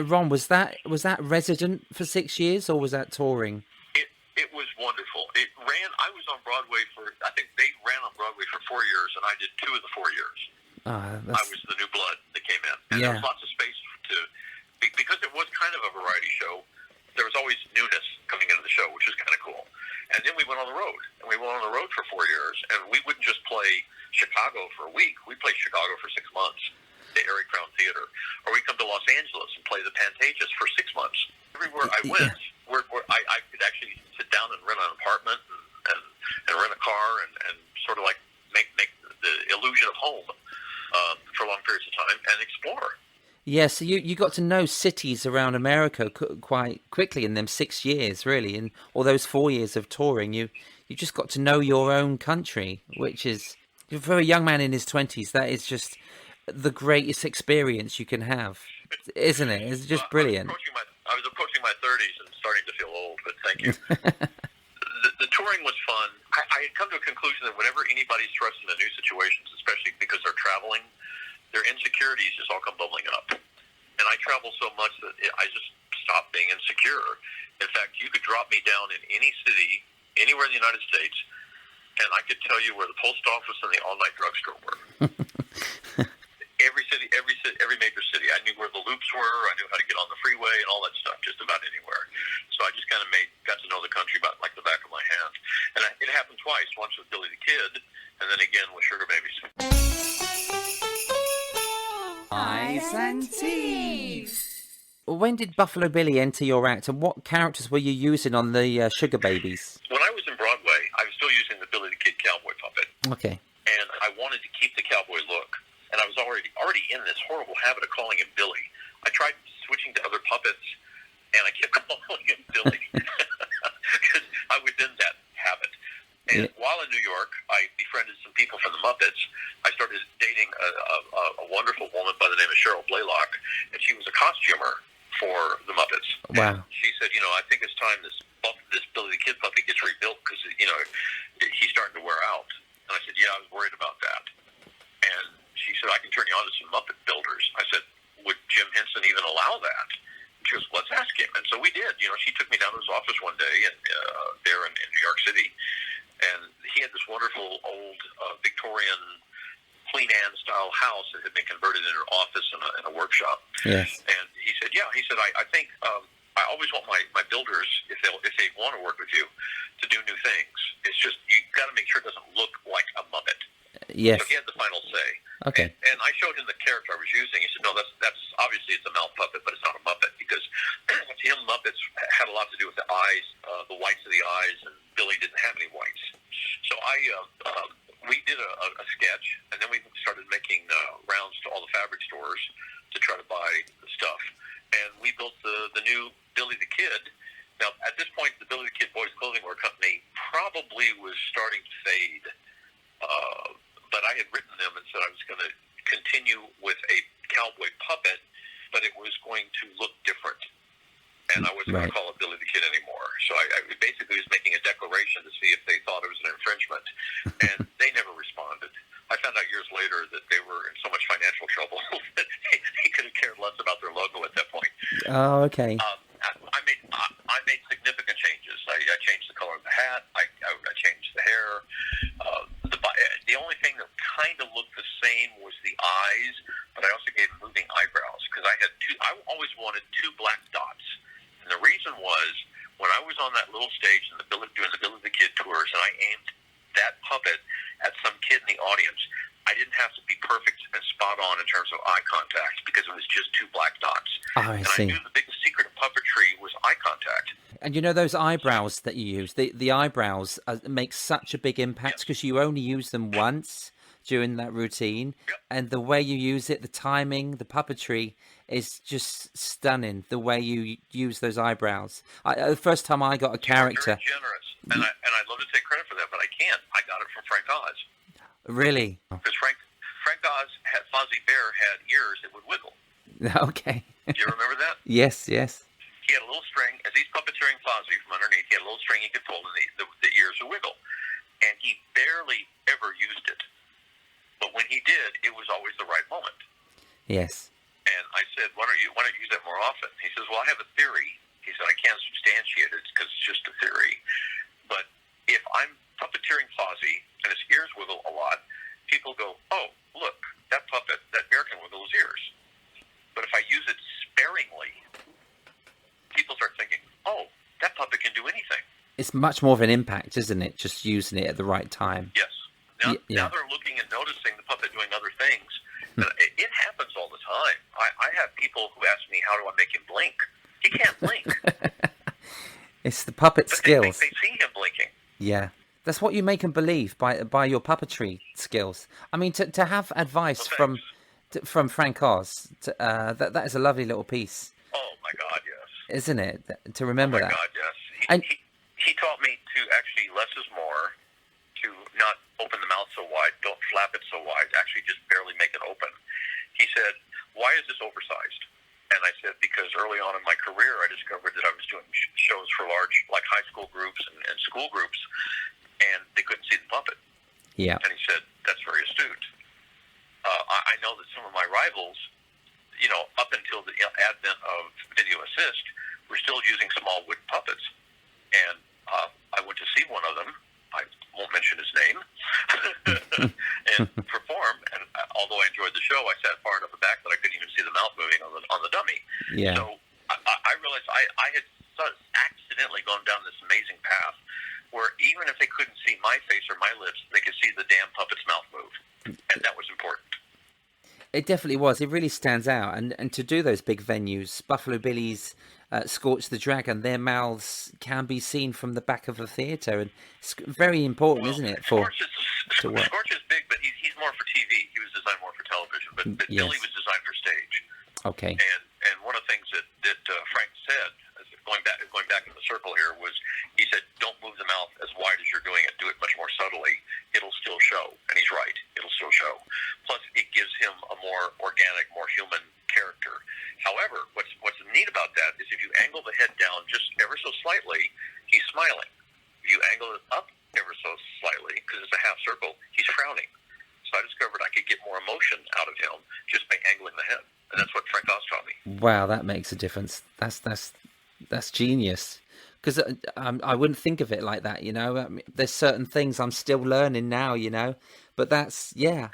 Ron, was that resident for 6 years, or was that touring? It was wonderful. It ran. I was on Broadway I think they ran on Broadway for 4 years, and I did 2 of the 4 years. I was the new blood that came in, and there was lots of space because it was kind of a variety show. There was always newness coming into the show, which was kind of cool. And then we went on the road, and we went on the road for 4 years, and we wouldn't just play Chicago for a week. We played Chicago for 6 months, the Erie Crown Theater, or we come to Los Angeles and play the Pantages for 6 months. Everywhere I went, I could actually sit down and rent an apartment and rent a car and sort of like make the illusion of home for long periods of time and explore. Yeah, so you got to know cities around America quite quickly in them 6 years, really, and all those 4 years of touring. You just got to know your own country, which is For a young man in his 20s, that is just the greatest experience you can have, isn't it? It's just brilliant. I was approaching my 30s and starting to feel old, but thank you. The touring was fun. I had come to a conclusion that whenever anybody's thrust into new situations, especially because they're traveling, their insecurities just all come bubbling up. And I travel so much that I just stopped being insecure. In fact, you could drop me down in any city, anywhere in the United States, and I could tell you where the post office and the all-night drugstore were. Every major city. I knew where the loops were. I knew how to get on the freeway and all that stuff, just about anywhere. So I just kind of got to know the country about like the back of my hand. And it happened twice. Once with Billy the Kid, and then again with Sugar Babies. Eyes and teeth. When did Buffalo Billy enter your act, and what characters were you using on the Sugar Babies? When I was in Broadway, I was still using the Billy the Kid cowboy puppet. Okay. And I wanted to keep the cowboy look. And I was already in this horrible habit of calling him Billy. I tried switching to other puppets, and I kept calling him Billy because I was in that habit. And while in New York, I befriended some people from the Muppets. I started dating a wonderful woman by the name of Cheryl Blaylock, and she was a costumer for the Muppets. Wow. And she said, I think it's time this Billy the Kid puppet gets rebuilt because, he's starting to wear out. And I said, yeah, I was worried about that. And she said, I can turn you on to some Muppet builders. I said, would Jim Henson even allow that? She goes, let's ask him. And so we did. She took me down to his office one day there in New York City. And he had this wonderful old Victorian Queen Anne style house that had been converted into an office and a workshop. Yes. And he said, I think I always want my builders, if they want to work with you, to do new things. It's just, you got to make sure it doesn't look like a Muppet. Yes. So he had the final say. Okay. And I showed him the character I was using. He said, no, that's obviously it's a mouth puppet, but it's not a Muppet, because to him, Muppets had a lot to do with the eyes, the whites of the eyes, and Billy didn't have any whites. So we did a sketch, and then we started making rounds to all the fabric stores to try to buy the stuff. And we built the new Billy the Kid. Now, at this point, the Billy the Kid Boys Clothing Wear Company probably was starting to fade. But I had written them and said I was going to continue with a cowboy puppet, but it was going to look different. And I wasn't going to call it Billy the Kid anymore. So I basically was making a declaration to see if they thought it was an infringement. And they never responded. I found out years later that they were in so much financial trouble that they could have cared less about their logo at that point. Oh, okay. I made significant changes. I changed the color of the hat. I changed the hair. The only thing that kind of looked the same was the eyes, but I also gave moving eyebrows because I always wanted two black dots. And the reason was when I was on that little stage doing the Billy the Kid tours, and I aimed that puppet at some kid in the audience, I didn't have to be perfect and spot on in terms of eye contact because it was just two black dots. Oh, I see. I knew the biggest secret of puppetry was eye contact. And those eyebrows that you use, the eyebrows make such a big impact because you only use them once during that routine. Yep. And the way you use it, the timing, the puppetry is just stunning, the way you use those eyebrows. The first time I got a character... Very generous. And I'd love to take credit for that, but I can't. I got it from Frank Oz. Really? Because Frank Oz Fozzie Bear had ears that would wiggle. Okay. Do you remember that? Yes. He had a little string, as he's puppeteering Fozzie from underneath, he had a little string he could pull and the ears would wiggle. And he barely ever used it. But when he did, it was always the right moment. Yes. And I said, why don't you use that more often? He says, well, I have a theory. He said, I can't substantiate it because it's just a theory. But if I'm puppeteering Fozzie and his ears wiggle a lot, people go, oh, look, that puppet, that bear can wiggle his ears. But if I use it sparingly, people start thinking, oh, that puppet can do anything. It's much more of an impact, isn't it? Just using it at the right time. Yes. Now they're looking and noticing the puppet doing other things. And it happens all the time. I have people who ask me, how do I make him blink? He can't blink. It's the puppet skills. They see him blinking. Yeah. That's what you make them believe by your puppetry skills. I mean, to have advice from Frank Oz, that is a lovely little piece. Oh, my God, yes. Isn't it? To remember that. Oh, my God, yes. He taught me to actually less is more, to to not open the mouth so wide, don't flap it so wide, actually just barely make it open. He said, why is this oversized? And I said, because early on in my career, I discovered that I was doing shows for large, like high school groups and school groups, and they couldn't see the puppet. Yeah. And he said, that's very astute. I know that some of my rivals, up until the advent of video assist, were still using small wooden puppets. And I went to see one of them. I won't mention his name, and perform. And although I enjoyed the show, I sat far enough back that I couldn't even see the mouth moving on the dummy. Yeah. So I realized I had accidentally gone down this amazing path where even if they couldn't see my face or my lips, they could see the damn puppet's mouth move. And that was important. It definitely was. It really stands out. And to do those big venues, Buffalo Billy's, Scorch the Dragon, their mouths can be seen from the back of a theatre. And it's very important, isn't it? Scorch is big, but he's more for TV. He was designed more for television. But Yes. Billy was designed for stage. Okay. And one of the things that Frank said, going back in the circle here, was he said, don't move the mouth as wide as you're doing it. Do it much more subtly. It'll still show. And he's right. It'll still show. Plus, it gives him a more organic, more human character. However, what's neat about that is if you angle the head down just ever so slightly, he's smiling. If you angle it up ever so slightly, because it's a half circle, he's frowning. So I discovered I could get more emotion out of him just by angling the head. And that's what Frank Oz taught me. Wow, that makes a difference. That's genius. Because I wouldn't think of it like that, I mean, there's certain things I'm still learning now, But that's, I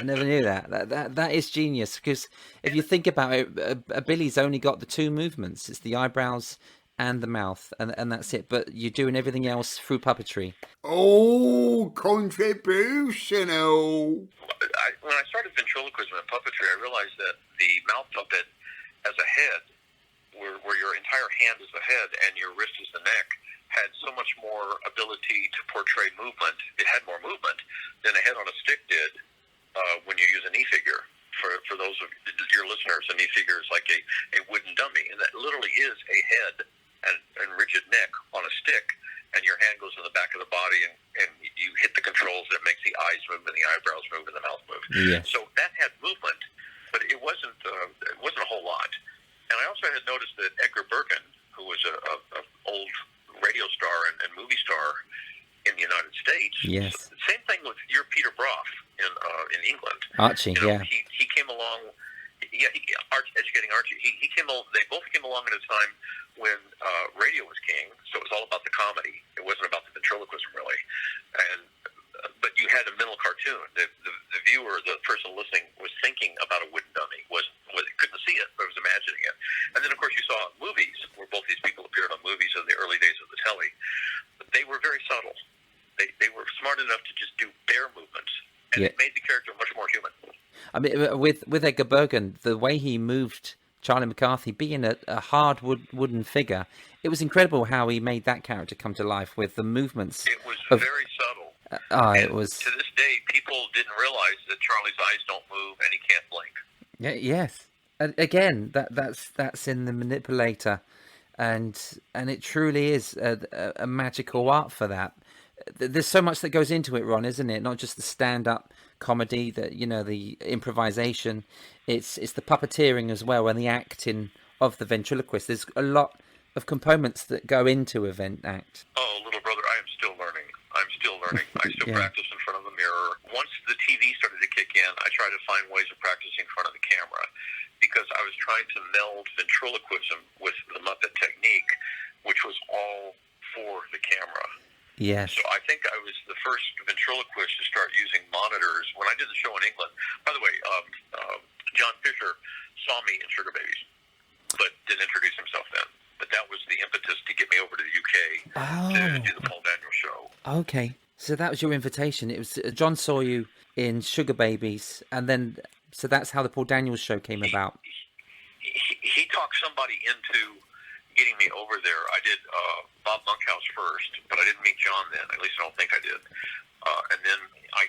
never knew that. That is genius. Because if you think about it, Billy's only got the two movements. It's the eyebrows and the mouth, and that's it. But you're doing everything else through puppetry. Oh, contributional. When I started ventriloquism and puppetry, I realized that the mouth puppet as a head, where your entire hand is the head and your wrist is the neck, had so much more ability to portray movement. It had more movement than a head on a stick did when you use a knee figure. For those of your listeners, a knee figure is like a wooden dummy, and that literally is a head and rigid neck on a stick, and your hand goes in the back of the body, and you hit the controls that makes the eyes move and the eyebrows move and the mouth move. Yes. So that had movement, but it wasn't a whole lot. And I also had noticed that Edgar Bergen, who was an old radio star and movie star in the United States. Yes. Same thing with your Peter Brough in England. Archie, yeah. He came along. Yeah, educating Archie. They both came along at a time when radio was king, so it was all about the comedy. It wasn't about the ventriloquism really, but you had a mental cartoon. The viewer, the person listening, was thinking about a wooden dummy. Couldn't see it, but was imagining it. And then, of course, you saw movies where both these people appeared on movies in the early days of the telly. But they were very subtle. They were smart enough to just do bare movements, and it made the character much more human. I mean, with Edgar Bergen, the way he moved Charlie McCarthy, being a hard wooden figure, it was incredible how he made that character come to life with the movements. It was very subtle. It was. To this day, people didn't realize that Charlie's eyes don't move and he can't blink. Yeah. Yes. And again, that's in the manipulator, and it truly is a magical art for that. There's so much that goes into it, Ron, isn't it? Not just the stand-up comedy, the improvisation. It's the puppeteering as well, and the acting of the ventriloquist. There's a lot of components that go into a vent act. Oh, little brother, I am still learning. I still practice in front of the mirror. Once the TV started to kick in, I tried to find ways of practicing in front of the camera, because I was trying to meld ventriloquism with the Muppet technique, which was all for the camera. Yes. So I think I was the first ventriloquist to start using monitors when I did the show in England. By the way, John Fisher saw me in Sugar Babies, but didn't introduce himself then. But that was the impetus to get me over to the UK to do the Paul Daniels show. Okay. So that was your invitation. It was John saw you in Sugar Babies, and then so that's how the Paul Daniels show came about. He talked somebody into getting me over there. I did Bob Monkhouse first, but I didn't meet John then. At least I don't think I did. And then I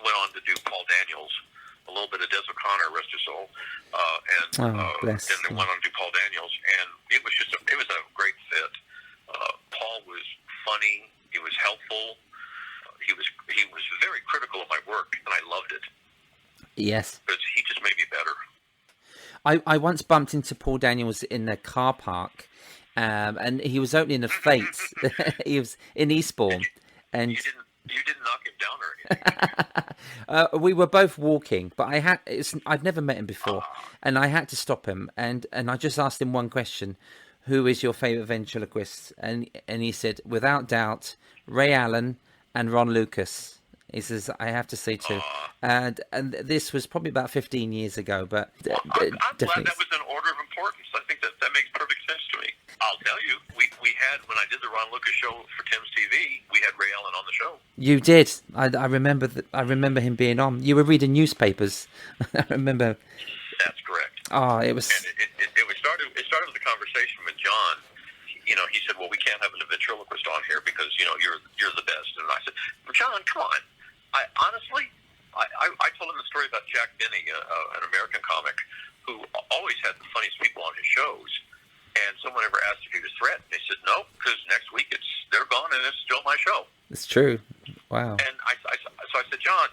went on to do Paul Daniels, a little bit of Des O'Connor, rest his soul, and then went on to do Paul Daniels, and it was a great fit. Paul was funny. He was helpful. He he was very critical of my work, and I loved it Yes. because he just made me better. I once bumped into Paul Daniels in the car park, and he was opening a fete. He was in Eastbourne, and You didn't knock him down or anything. we were both walking. But I'd never met him before, and I had to stop him, and I just asked him one question: "Who is your favourite ventriloquist?" And he said, without doubt, Ray Allen and Ron Lucas. He says, I have to say too. And this was probably about 15 years ago, but I'm glad that was an order of importance. I think that makes perfect sense to me. I'll tell you, we had, when I did the Ron Lucas Show for Tim's TV, we had Ray Allen on the show. You did. I remember I remember him being on. You were reading newspapers. I remember. That's correct. Oh, it was. And it started with a conversation with John. You know, he said, "Well, we can't have a ventriloquist on here because you're the best." And I said, "But John, come on." I told him the story about Jack Benny, an American comic, who always had the funniest people on his shows. And someone ever asked if he was threatened. He said, "No, because next week they're gone and it's still my show." It's true. Wow. And so I said, John,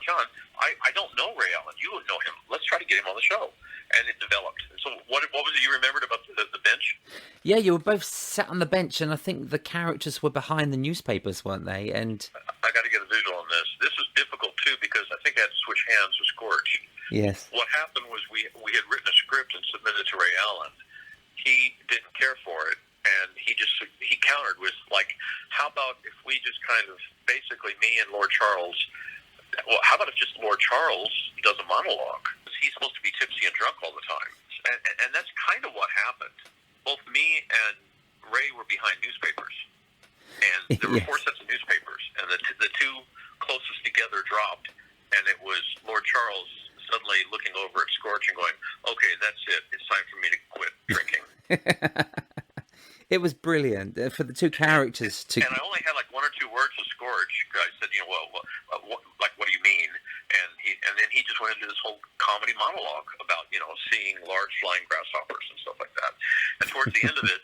I don't know Ray Allen. You would know him. Let's try to get him on the show. And it developed. So what was it you remembered about the bench? Yeah, you were both sat on the bench, and I think the characters were behind the newspapers, weren't they? And I got to get a visual on this. This is difficult too because I think I had to switch hands with Scorch. yes. What happened was we had written a script and submitted it to Ray Allen. He didn't care for it, and he countered with, like, how about if we just kind of, basically me and Lord Charles, well, how about if just Lord Charles does a monologue? He's supposed to be tipsy and drunk all the time. And that's kind of what happened. Both me and Ray were behind newspapers. And there were 4 sets of newspapers, and the two closest together dropped, and it was Lord Charles suddenly looking over at Scorch and going, "Okay, that's it. It's time for me to quit drinking." It was brilliant for the two characters to. And I only had like 1 or 2 words to Scorch. I said, what do you mean? And then he just went into this whole comedy monologue about, seeing large flying grasshoppers and stuff like that. And towards the end of it,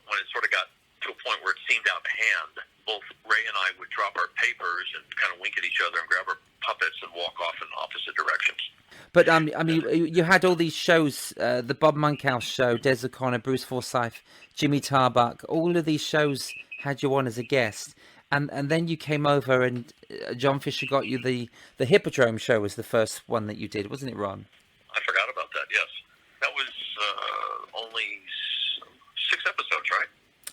when it sort of got to a point where it seemed out of hand, both Ray and I would drop our papers and kind of wink at each other and grab our puppets and walk off in opposite directions. But I mean, you had all these shows: the Bob Monkhouse Show, Des O'Connor, Bruce Forsyth, Jimmy Tarbuck. All of these shows had you on as a guest, and then you came over, and John Fisher got you the Hippodrome Show was the first one that you did, wasn't it, Ron? I forgot about that. Yes, that was only 6 episodes, right?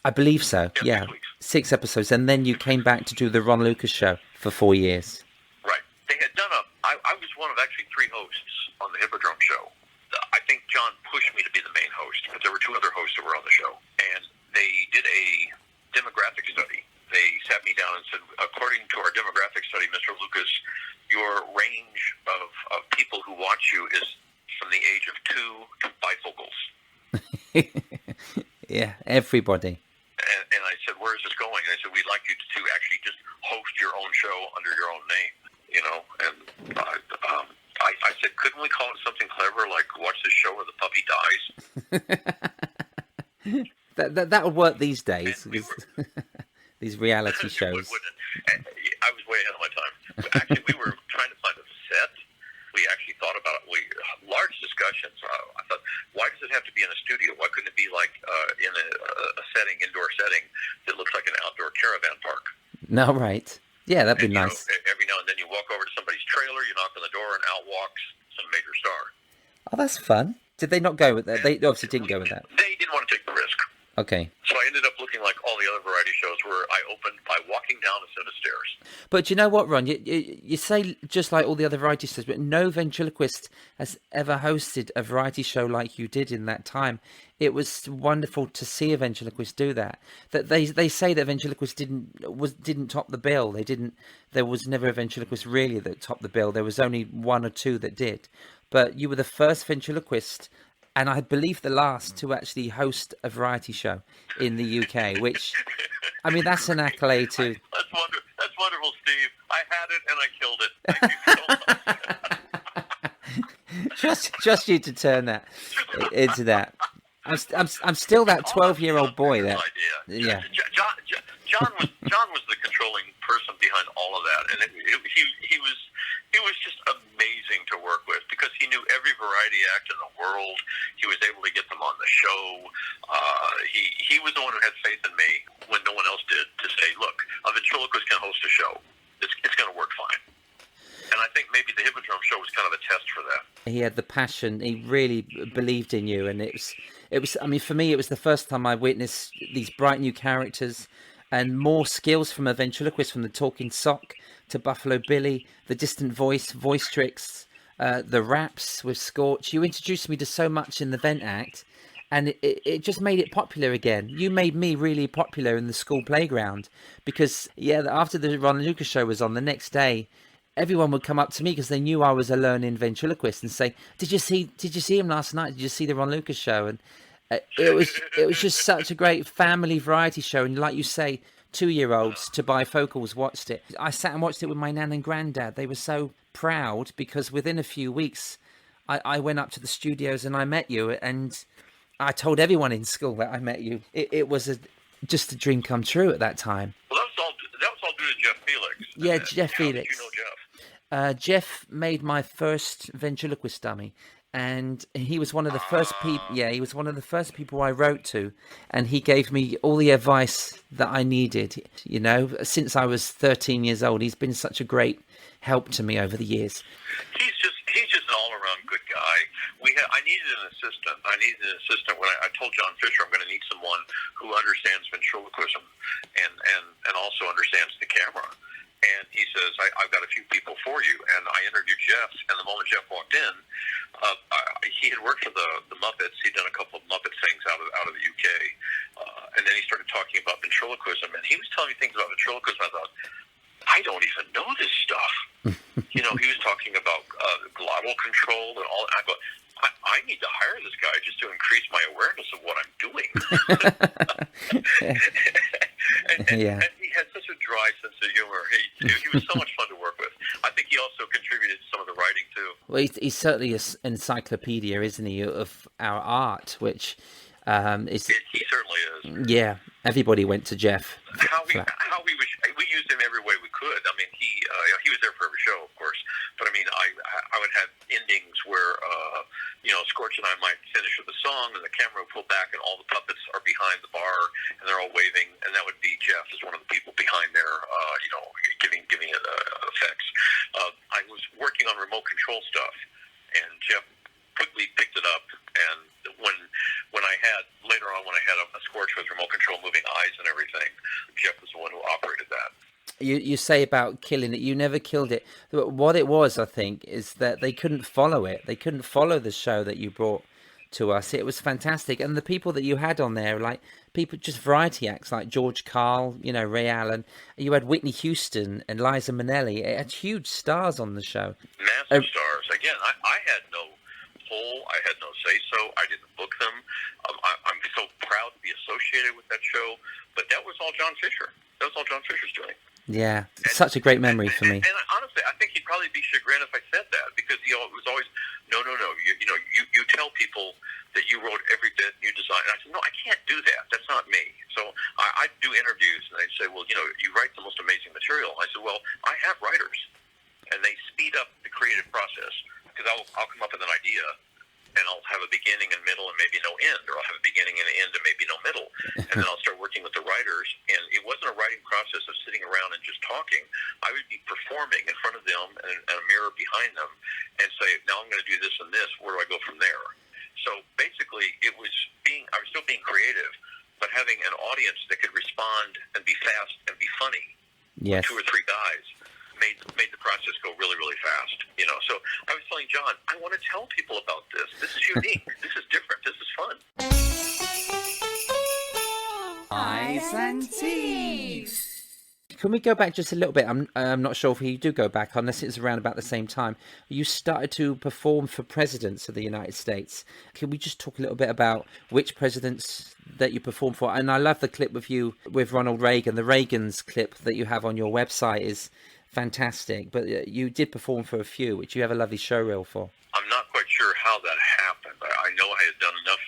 I believe so. Yeah, 6 episodes, and then you came back to do the Ron Lucas Show for 4 years. Right. They had done I was one of actually 3 hosts on the Hippodrome Show. I think John pushed me to be the main host, but there were 2 other hosts that were on the show. And they did a demographic study. They sat me down and said, according to our demographic study, Mr. Lucas, your range of people who watch you is from the age of 2 to bifocals. Yeah, everybody. And I said, where is this going? And I said, we'd like you to actually just host your own show under your own name, And I said, couldn't we call it something clever, like watch this show where the puppy dies? that would work these days. These reality shows. I was way ahead of my time. Actually, we were trying to find a set. We actually thought about it. Large discussions. I thought, why does it have to be in a studio? Why couldn't it be like in a setting, indoor setting that looks like an outdoor caravan park? No, right. Yeah, that'd be nice. Every now and then you walk over to somebody's trailer, you knock on the door, and out walks some major star. Oh, that's fun. Did they not go with that? They obviously didn't go with that. They didn't want to take the risk. Okay. So I ended up looking like all the other variety shows where I opened by walking down a set of stairs. But you know what, Ron? You say just like all the other variety shows, but no ventriloquist has ever hosted a variety show like you did in that time. It was wonderful to see a ventriloquist do that. That they say that ventriloquists didn't top the bill. There was never a ventriloquist really that topped the bill. There was only 1 or 2 that did. But you were the first ventriloquist, and I believe the last, to actually host a variety show in the UK, which, I mean, that's an accolade to... That's wonderful, Steve. I had it and I killed it. Thank you so much. just you to turn that into that. I'm still that 12-year-old boy. That idea. Yeah. John was the controlling person person behind all of that, and he was just amazing to work with because he knew every variety act in the world. He was able to get them on the show. He was the one who had faith in me when no one else did to say, look, a ventriloquist can host a show. It's going to work fine. And I think maybe the Hippodrome show was kind of a test for that. He had the passion. He really believed in you, and it was. I mean, for me, it was the first time I witnessed these bright new characters and more skills from a ventriloquist, from the talking sock to Buffalo Billy, the distant voice tricks, the raps with Scorch. You introduced me to so much in the Vent Act, and it just made it popular again. You made me really popular in the school playground because, after the Ronn Lucas show was on, the next day, everyone would come up to me because they knew I was a learning ventriloquist and say, Did you see him last night? Did you see the Ron Lucas show?" And it was just such a great family variety show. And like you say, 2-year-olds to bifocals watched it. I sat and watched it with my nan and granddad. They were so proud because within a few weeks, I went up to the studios and I met you. And I told everyone in school that I met you. It was just a dream come true at that time. Well, that was all due to Jeff Felix. Yeah, Jeff Felix. How did you know Jeff? Jeff made my first ventriloquist dummy, and he was one of the first people. Yeah, he was one of the first people I wrote to, and he gave me all the advice that I needed. You know, since I was 13 years old, he's been such a great help to me over the years. He's just an all-around good guy. I needed an assistant. When I told John Fisher I'm going to need someone who understands ventriloquism and also understands the camera. And he says, I've got a few people for you. And I interviewed Jeff, and the moment Jeff walked in, he had worked for the Muppets. He'd done a couple of Muppet things out of the UK. And then he started talking about ventriloquism, and he was telling me things about ventriloquism. I thought, I don't even know this stuff. He was talking about glottal control and all. And I go, I need to hire this guy just to increase my awareness of what I'm doing. and he had such a dry sense of humor. He was so much fun to work with. I think he also contributed to some of the writing too. Well, he's certainly an encyclopedia, isn't he, of our art, which is... He certainly is. Yeah, everybody went to Jeff. We used him every way we could. I mean, he was there for every show, of course. But I mean, I would have endings where Scorch and I might finish with a song, and the camera would pull back, and all the puppets are behind the bar, and they're all waving, and that would be Jeff as one of the people behind there, giving it effects. I was working on remote control stuff, and Jeff quickly picked it up. And when I had a Scorch with remote control, moving eyes and everything, Jeff was the one who operated that. You say about killing it. You never killed it. What it was, I think, is that they couldn't follow it. They couldn't follow the show that you brought to us. It was fantastic. And the people that you had on there, like people, just variety acts like George Carl, Ray Allen. You had Whitney Houston and Liza Minnelli. It had huge stars on the show. Massive stars. Again, I had no pull. I had no say-so. I didn't book them. I'm so proud to be associated with that show. But that was all John Fisher. That was all John Fisher's doing. Yeah, such a great memory for me. And honestly, I think he'd probably be chagrined if I said that, because he was always, no. You tell people that you wrote every bit, you designed. And I said, no, I can't do that. That's not me. So I do interviews, and they say, well, you write the most amazing material. I said, well, I have writers, and they speed up the creative process, because I'll come up with an idea, and I'll have a beginning and middle and maybe no end, or I'll have a beginning and an end and maybe no middle. And then I'll start working with the writers. And it wasn't a writing process of sitting around and just talking. I would be performing in front of them and a mirror behind them and say, now I'm going to do this and this. Where do I go from there? So basically, I was still being creative, but having an audience that could respond and be fast and be funny. Yes. 2 or 3 guys made the process go really, really fast. So I was telling John, I want to tell people about this. This is unique. This is different. This is fun. Eyes and teeth. Can we go back just a little bit? I'm not sure if you do go back, unless it's around about the same time. You started to perform for presidents of the United States. Can we just talk a little bit about which presidents that you performed for? And I love the clip with you with Ronald Reagan. The Reagan's clip that you have on your website is fantastic, but you did perform for a few, which you have a lovely show reel for. I'm not quite sure how that happened. I know I had done enough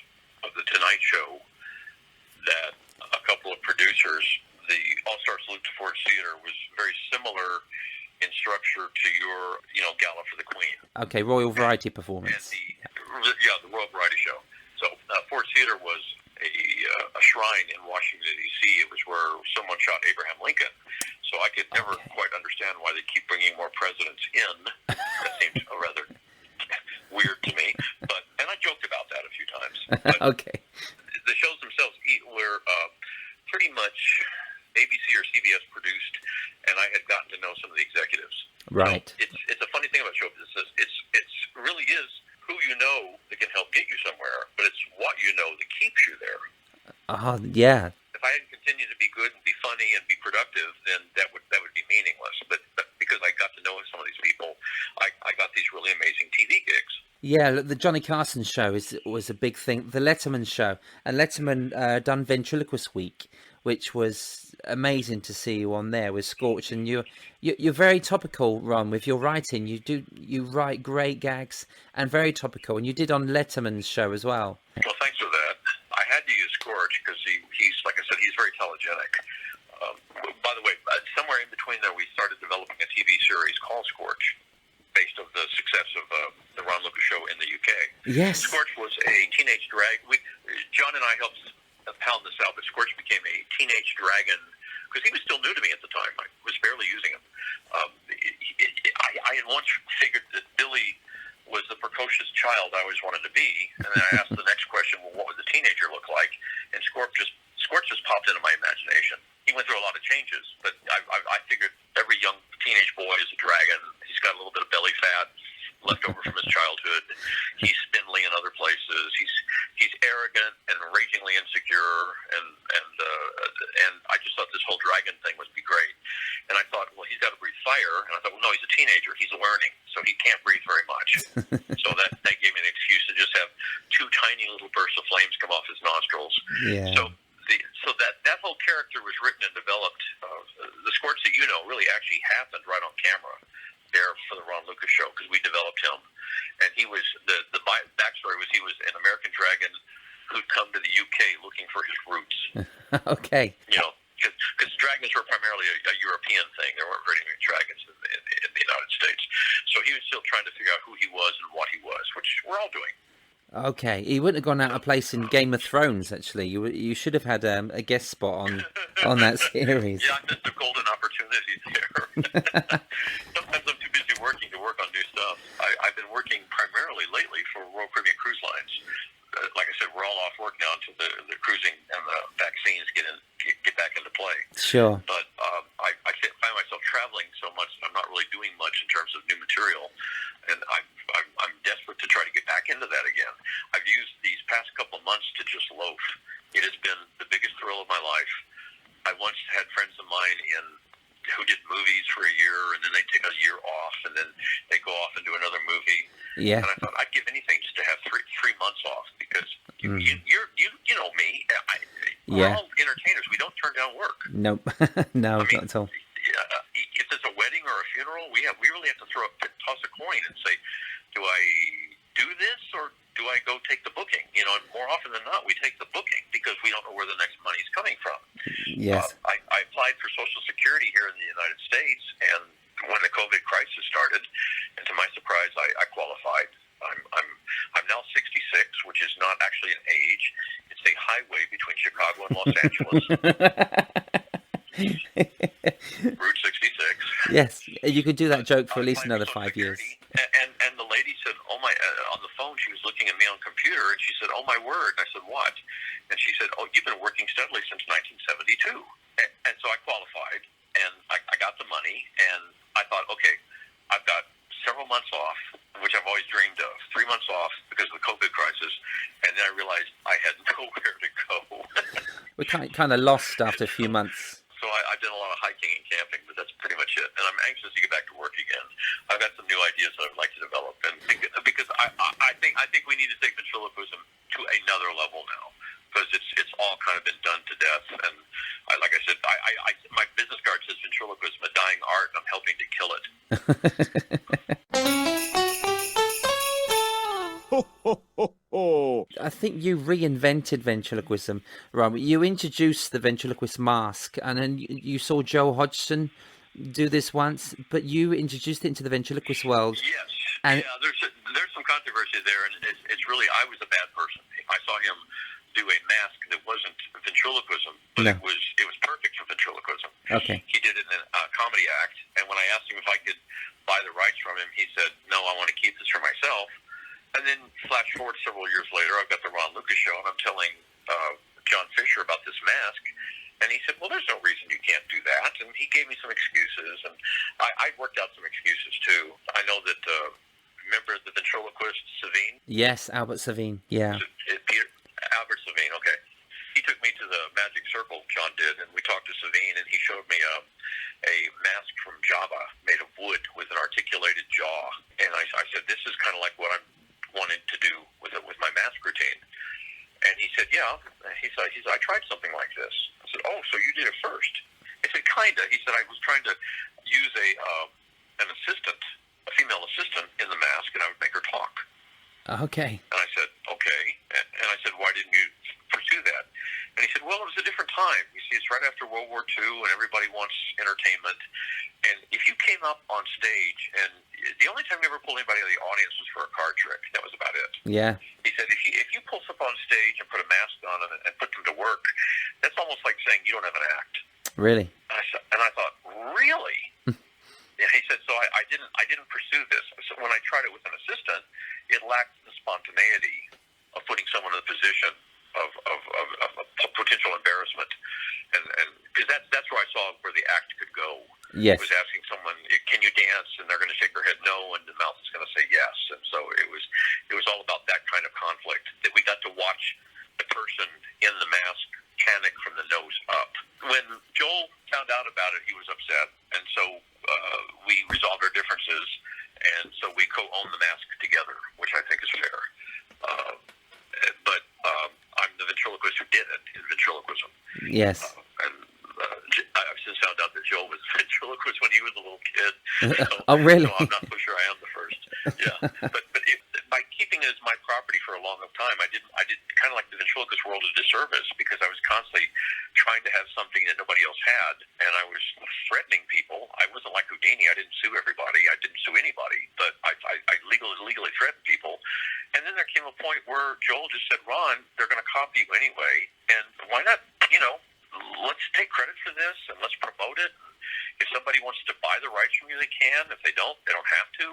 of The Tonight Show that a couple of producers the All-Star Salute to Ford Theater was very similar in structure to your, Gala for the Queen. Okay, Royal Variety And Performance. the Royal Variety Show. So Ford Theater was a shrine in Washington, D.C. It was where someone shot Abraham Lincoln. So I could never quite understand why they keep bringing more presidents in. That seems rather weird to me. And I joked about that a few times. But Okay. the shows themselves were pretty much ABC or CBS produced, and I had gotten to know some of the executives. Right. So it's a funny thing about show business. It's really is who you know that can help get you somewhere, but it's what you know that keeps you there. Yeah. If I hadn't continued to be good and be funny and be productive, then that would be meaningless. But because I got to know some of these people, I got these really amazing TV gigs. Yeah, look, the Johnny Carson show was a big thing. The Letterman show, and Letterman done Ventriloquist Week, which was amazing to see you on there with Scorch. And you're very topical, Ron, with your writing. You write great gags and very topical, and you did on Letterman's show as well. Well, thanks for that. I had to use Scorch because he's like I said, he's very telegenic. By the way, somewhere in between there, we started developing a TV series called Scorch, based on the success of the Ronn Lucas Show in the UK. Yes. Scorch was a teenage drag. John and I helped pound this out, but Scorch became a teenage dragon because he was still new to me at the time. I was barely using him. I had once figured that Billy was the precocious child I always wanted to be, and then I asked the next question, well, what would the teenager look like? And Scorch just popped into my imagination. He went through a lot of changes, but I figured every young teenage boy is a dragon. He's got a little bit of belly fat left over from his childhood. He's spindly in other places. He's arrogant and ragingly insecure, and I just thought this whole dragon thing would be great. And I thought, well, he's got to breathe fire. And I thought, well, no, he's a teenager. He's learning, so he can't breathe very much. So that gave me an excuse to just have two tiny little bursts of flames come off his nostrils. Yeah. So that whole character was written and developed. The Scorch that you know really actually happened right on camera there for the Ronn Lucas Show because we developed him, and he was the backstory was he was an American dragon who'd come to the UK looking for his roots. Okay. Because dragons were primarily a European thing. There weren't very many dragons in the United States, so he was still trying to figure out who he was and what he was, which we're all doing. Okay, he wouldn't have gone out of place in Game of Thrones. Actually, you should have had a guest spot on that series. Yeah, I missed a golden opportunity there. Sometimes I'm too busy working to work on new stuff. I've been working primarily lately for Royal Caribbean Cruise Lines. Like I said, we're all off work now until the cruising and the vaccines get back into play. Sure. But I find myself traveling so much that I'm not really doing much in terms of new material, and I'm desperate to try to get back into that again. I've used these past couple of months to just loaf. It has been the biggest thrill of my life. I once had friends of mine who did movies for a year, and then they take a year off, and then they go off and do another movie. Yeah. And I thought I'd give anything just to have three months off because you know me. We're all entertainers. We don't turn down work. Nope. No, not at all. If it's a wedding or a funeral, we really have to toss a coin and say, do I do this or do I go take the booking? And more often than not, we take the booking because we don't know where the next money's coming from. Yes. I applied for Social Security here in the United States, and when the COVID crisis started, and to my surprise, I qualified. I'm now 66, which is not actually an age. It's a highway between Chicago and Los Angeles. Route 66. Yes, you could do that joke for at least another 5 years. And the lady said, "Oh my!" On the phone, she was looking at me on the computer, and she said, "Oh my word!" And I said, "What?" And she said, "Oh, you've been working steadily since 1972." And so I qualified, and I got the money, and I thought, okay, I've got several months off, which I've always dreamed of. 3 months off because of the COVID crisis, and then I realized I had nowhere to go. We kind of lost after a few months. So I've done a lot of hiking and camping, but that's pretty much it. And I'm anxious to get back to work again. I've got some new ideas that I'd like to develop, and because I think we need to take ventriloquism to another level now, because it's all kind of been done to death. And like I said, my business card says ventriloquism, a dying art, and I'm helping to kill it. Ho, ho, ho, ho. I think you reinvented ventriloquism, Ron. You introduced the ventriloquist mask, and then you saw Joel Hodgson do this once, but you introduced it into the ventriloquist world. Yes. And yeah, there's some controversy there, and it's really, I was a bad person. I saw him do a mask that wasn't ventriloquism, but No. it was perfect for ventriloquism. Okay. He did it in a comedy act, and when I asked him if I could buy the rights from him, he said, "No, I want to keep this for myself." And then flash forward several years later, I've got the Ronn Lucas Show, and I'm telling John Fisher about this mask, and he said, "Well, there's no reason you can't do that." And he gave me some excuses, and I worked out some excuses too. I know that. Remember the ventriloquist Savine? Yes, Albert Savine. Yeah. Albert Savine, okay. He took me to the Magic Circle, John did, and we talked to Savine, and he showed me a mask from Java made of wood with an articulated jaw. And I said, "This is kind of like what I'm wanting to do with my mask routine." And he said, "Yeah." He said, "I tried something like this." I said, "Oh, so you did it first?" I said, "Kinda." He said, "I was trying to use an assistant, a female assistant in the mask, and I would make her talk." Okay. And I said, "Okay." And I said, "Why didn't you pursue that?" And he said, "Well, it was a different time. You see, it's right after World War II, and everybody wants entertainment. And if you came up on stage, and the only time you ever pulled anybody out of the audience was for a card trick. That was about it." Yeah. He said, if you pull someone on stage and put a mask on them and put them to work, that's almost like saying you don't have an act." Really? And I thought, really? And he said, "So I didn't pursue this. So when I tried it with an assistant, it lacked the spontaneity of putting someone in a position of potential embarrassment, and because that's where I saw where the act could go. Yes. Was asking someone, "Can you dance?" and they're going to shake their head no, and the mouth is going to say yes. And so it was all about that kind of conflict that we got to watch the person in the mask panic from the nose up. When Joel found out about it, he was upset, and so we resolved our differences, and so we co-own the mask together, which I think is fair. But I'm the ventriloquist who did it in ventriloquism. Yes. And I've since found out that Joel was a ventriloquist when he was a little kid. So, Oh, really? So I'm not so sure I am the first. Yeah. But by keeping it as my property for a long time, I did kind of like the ventriloquist world a disservice, because I was constantly trying to have something that nobody else had, and I was threatening people. I wasn't like Houdini. I didn't sue everybody. I didn't sue anybody, but I legally threatened people. And then there came a point where Joel just said, "Ron, they're going to copy you anyway, and why not, let's take credit for this, and let's promote it. If somebody wants to buy the rights from you, they can. If they don't have to."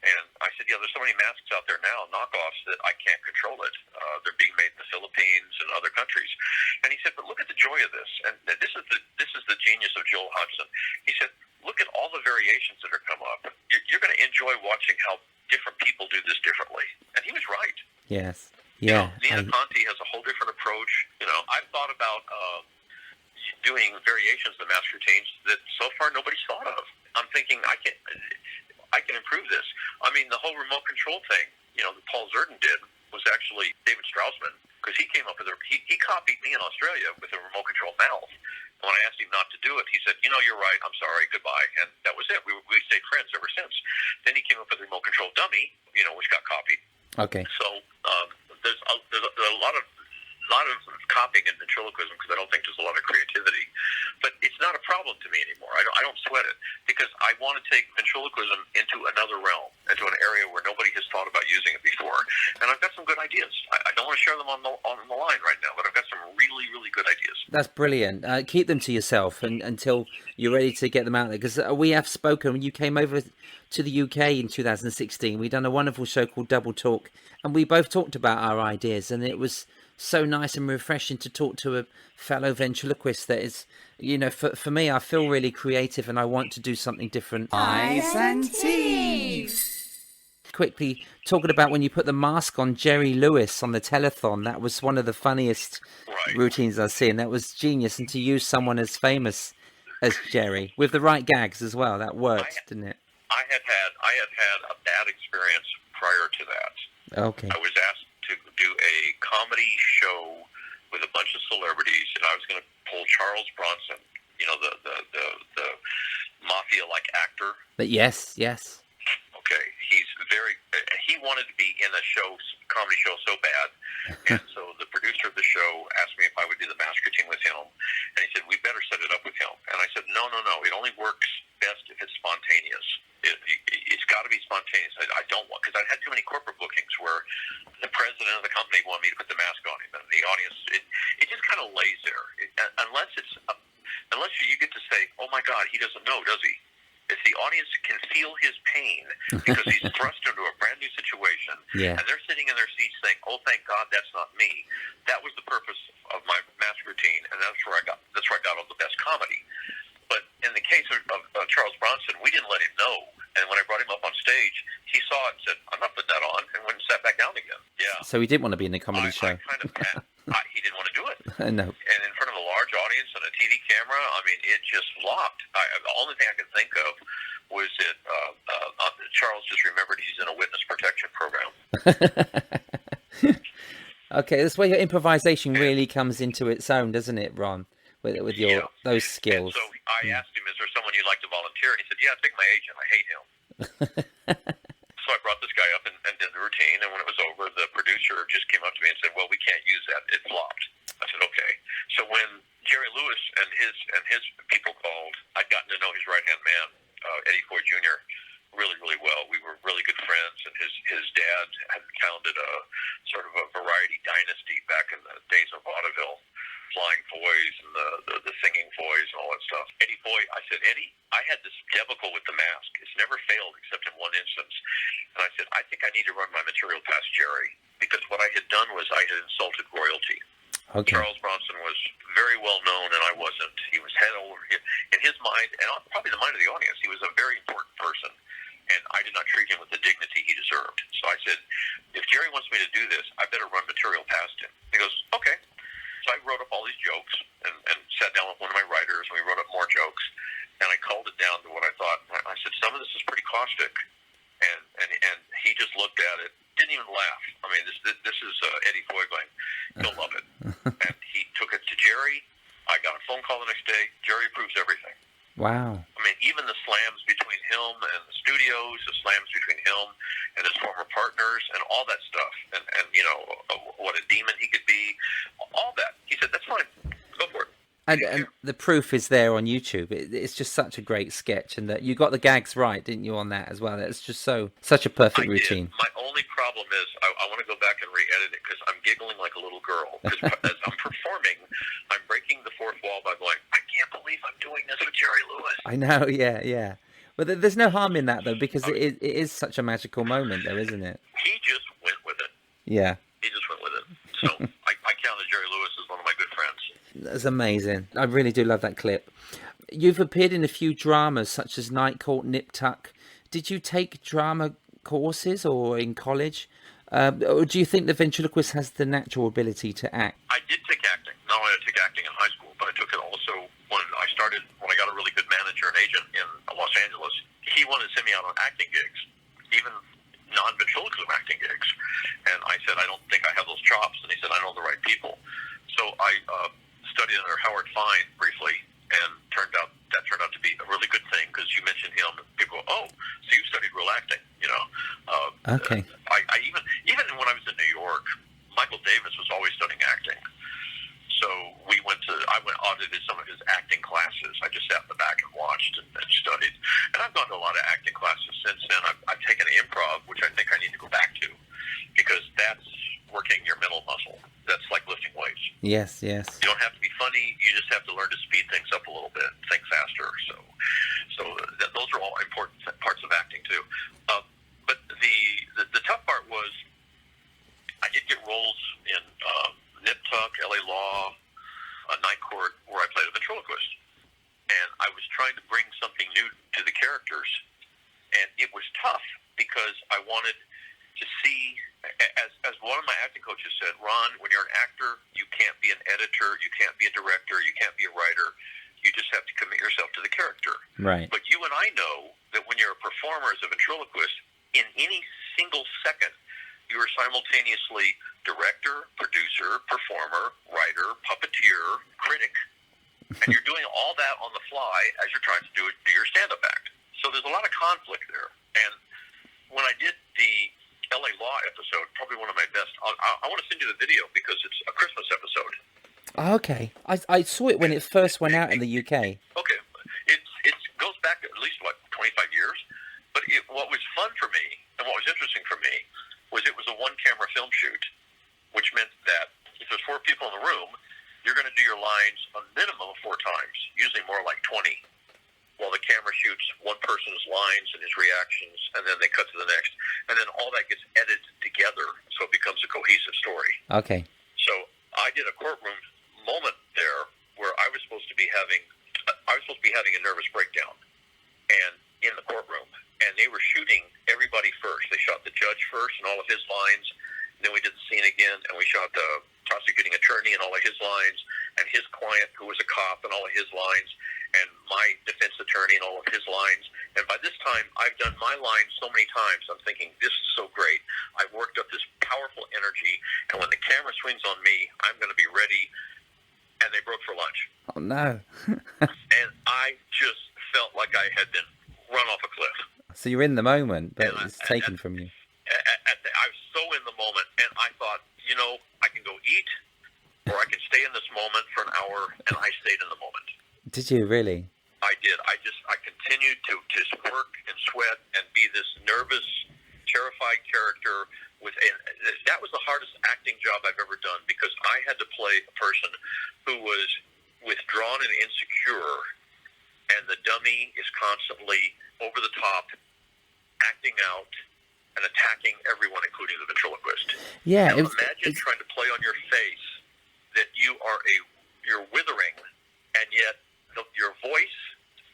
And I said, "Yeah, there's so many masks out there now, knockoffs, that I can't control it. They're being made in the Philippines and other countries." And he said, "But look at the joy of this." And this is the genius of Joel Hodgson. He said, "Look at all the variations that are come up. You're going to enjoy watching how different people do this differently." And he was right. Yes. Yeah. Nina Conti has a whole different approach. I've thought about doing variations of the mask routines that so far nobody's thought of. I'm thinking I can improve this. I mean, the whole remote control thing, that Paul Zerden did, was actually David Straussman, because he came up with he copied me in Australia with a remote control mouth. And when I asked him not to do it, he said, "You're right. I'm sorry. Goodbye." And that was it. We stayed friends ever since. Then he came up with a remote control dummy, which got copied. Okay. So there's a lot of copying in ventriloquism, because I don't think there's a lot of creativity. But it's not a problem to me anymore. I don't sweat it, because I want to take ventriloquism into another realm, into an area where nobody has thought about using it before. And I've got some good ideas. I don't want to share them on the line right now, but I've got some really, really good ideas. That's brilliant. Keep them to yourself until you're ready to get them out there, because we have spoken. When you came over to the UK in 2016, we done a wonderful show called Double Talk, and we both talked about our ideas, and it was so nice and refreshing to talk to a fellow ventriloquist that is, for me, I feel really creative and I want to do something different. Ice and tea. Quickly, talking about when you put the mask on Jerry Lewis on the telethon, that was one of the funniest routines I've seen. That was genius. And to use someone as famous as Jerry, with the right gags as well, that worked, didn't it? I had had a bad experience prior to that. Okay. I was asked to do a comedy show with a bunch of celebrities, and I was going to pull Charles Bronson, the mafia-like actor. But yes. Okay, he wanted to be in a show comedy show so bad. And so the producer of the show asked me if I would do the mask routine with him. And he said, we better set it up with him. And I said, no. It only works best if it's spontaneous. It's got to be spontaneous. I don't want, because I've had too many corporate bookings where the president of the company wanted me to put the mask on him, and the audience, it just kind of lays there. Unless you get to say, oh my God, he doesn't know, does he? If the audience can feel his pain because he's thrust into a brand new situation, Yeah. and they're sitting in their seats saying, "Oh, thank God, that's not me." That was the purpose of my mask routine, and that's where I got all the best comedy. But in the case of Charles Bronson, we didn't let him know, and when I brought him up on stage, he saw it and said, "I'm not putting that on," and went and sat back down again. Yeah. So he didn't want to be in a comedy show. He didn't want to do it. No. And in front of a large audience and a TV camera, I mean, it just flopped. The only thing I could think of was that Charles just remembered he's in a witness protection program. Okay, that's where your improvisation really comes into its own, doesn't it, Ron? With your those skills. And so I asked him, "Is there someone you'd like to volunteer?" And he said, "Yeah, take my agent. I hate him." So I brought this guy up and did the routine, and when it was over, the producer just came up to me and said, "Well, we can't use that. It flopped." I said, "Okay." So when Jerry Lewis and his people called, I'd gotten to know his right-hand man, Eddie Foy Jr., really, really well. We were really good friends, and his dad had founded a sort of a variety dynasty back in the days of vaudeville, Flying Foys and the Singing Foys and all that stuff. Eddie Foy, I said, "Eddie, I had this debacle with the mask. It's never failed except in one instance." And I said, "I think I need to run my material past Jerry, because what I had done was I had insulted royalty." Okay. Charles Bronson was very well known, and I wasn't. He was head over in his mind, and probably the mind of the audience. He was a very important person, and I did not treat him with the dignity he deserved. So I said, "If Jerry wants me to do this, I better run material past him." He goes, "Okay." So I wrote up all these jokes and sat down with one of my writers, and we wrote up more jokes, and I culled it down to what I thought. I said, "Some of this is pretty caustic," and he just looked at it, didn't even laugh. I mean, this is Eddie Foy going, "He'll love it." And he took it to Jerry. I got a phone call the next day. Jerry approves everything. Wow. I mean, even the slams between him and the studios, the slams between him and his former partners, and all that stuff, and you know, what a demon he could be, all that. He said, "That's fine. Go for it." And the proof is there on YouTube. It's just such a great sketch, and that you got the gags right, didn't you, on that as well? It's just such a perfect routine. My only problem is I want to go back and re-edit it, because I'm giggling like a little girl. Because as I'm performing, I'm breaking the fourth wall by going, "I can't believe I'm doing this with Jerry Lewis." I know, yeah. But there's no harm in that, though, because it is such a magical moment, though, isn't it? He just went with it. Yeah. He just went with it. So I counted Jerry Lewis as one of my good friends. That's amazing. I really do love that clip. You've appeared in a few dramas, such as Night Court, Nip Tuck. Did you take drama courses or in college? Or do you think the ventriloquist has the natural ability to act? I did take acting. Not only did I take acting in high school, but I took it also when I got a really good manager and agent in Los Angeles. He wanted to send me out on acting gigs, even non-ventriloquism acting gigs. And I said, "I don't think I have those chops." And he said, "I know the right people." So I studied under Howard Fine briefly, and that turned out to be a really good thing, because you mentioned him, and people go, "Oh, so you studied real acting," you know. Okay. I even when I was in New York, Michael Davis was always studying acting. So I audited some of his acting classes. I just sat in the back and watched and studied. And I've gone to a lot of acting classes since then. I've taken improv, which I think I need to go back to, because that's working your mental muscle. That's like lifting weights. Yes. You don't have to be funny. You just have to learn to speed things up a little bit, think faster. So those are all important parts of acting too. But the tough part was I did get roles in Nip Tuck, L.A. Law, Night Court, where I played a ventriloquist. And I was trying to bring something new to the characters. And it was tough, because I wanted to see, as one of my acting coaches said, "Ron, when you're an actor, you can't be an editor, you can't be a director, you can't be a writer. You just have to commit yourself to the character." Right. But you and I know that when you're a performer as a ventriloquist, in any single second, you are simultaneously director, producer, performer, writer, puppeteer, critic, and you're doing all that on the fly as you're trying to do your stand-up act. So there's a lot of conflict there. And when I did the L.A. Law episode, probably one of my best I want to send you the video because it's a Christmas episode. Oh, okay. I saw it when it first went out in the UK. Okay. It goes back at least, 25 years? But what was fun for me, and what was interesting for me, was it was a one-camera film shoot, which meant that if there's 4 people in the room, you're going to do your lines a minimum of 4 times, usually more like 20, while the camera shoots one person's lines and his reactions, and then they cut to the next. And then all that gets edited together, so it becomes a cohesive story. Okay. So I did a courtroom moment there where I was supposed to be having a nervous breakdown, and in the courtroom, and they were shooting everybody first. They shot the judge first and all of his lines. Then we did the scene again, and we shot the prosecuting attorney and all of his lines, and his client, who was a cop, and all of his lines, and my defense attorney and all of his lines. And by this time, I've done my lines so many times, I'm thinking, this is so great. I've worked up this powerful energy, and when the camera swings on me, I'm going to be ready. And they broke for lunch. Oh, no. And I just felt like I had been run off a cliff. So you're in the moment, but And it's taken from you. I was so in the moment, and I thought, I can go eat, or I can stay in this moment for an hour, and I stayed in the moment. Did you really? I did. I continued to just work and sweat and be this nervous, terrified character. That was the hardest acting job I've ever done, because I had to play a person who was withdrawn and insecure, and the dummy is constantly over the top, acting out and attacking everyone, including the ventriloquist. Yeah. Now, imagine trying to play on your face that you're withering, and yet your voice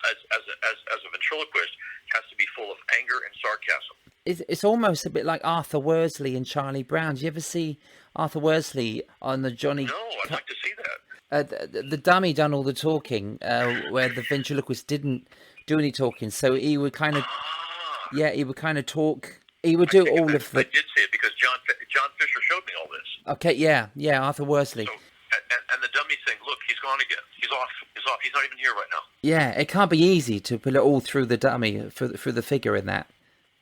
as a ventriloquist has to be full of anger and sarcasm. It's almost a bit like Arthur Worsley and Charlie Brown. Do you ever see Arthur Worsley on the Johnny? No, I'd like to see that. The dummy done all the talking, where the ventriloquist didn't do any talking. So he would kind of, he would kind of talk. He would do all of the. I did see it because John Fisher showed me all this. Okay, yeah, Arthur Worsley. So, and the dummy saying, "Look, he's gone again. He's off. He's not even here right now." Yeah, it can't be easy to put it all through the dummy through the figure in that.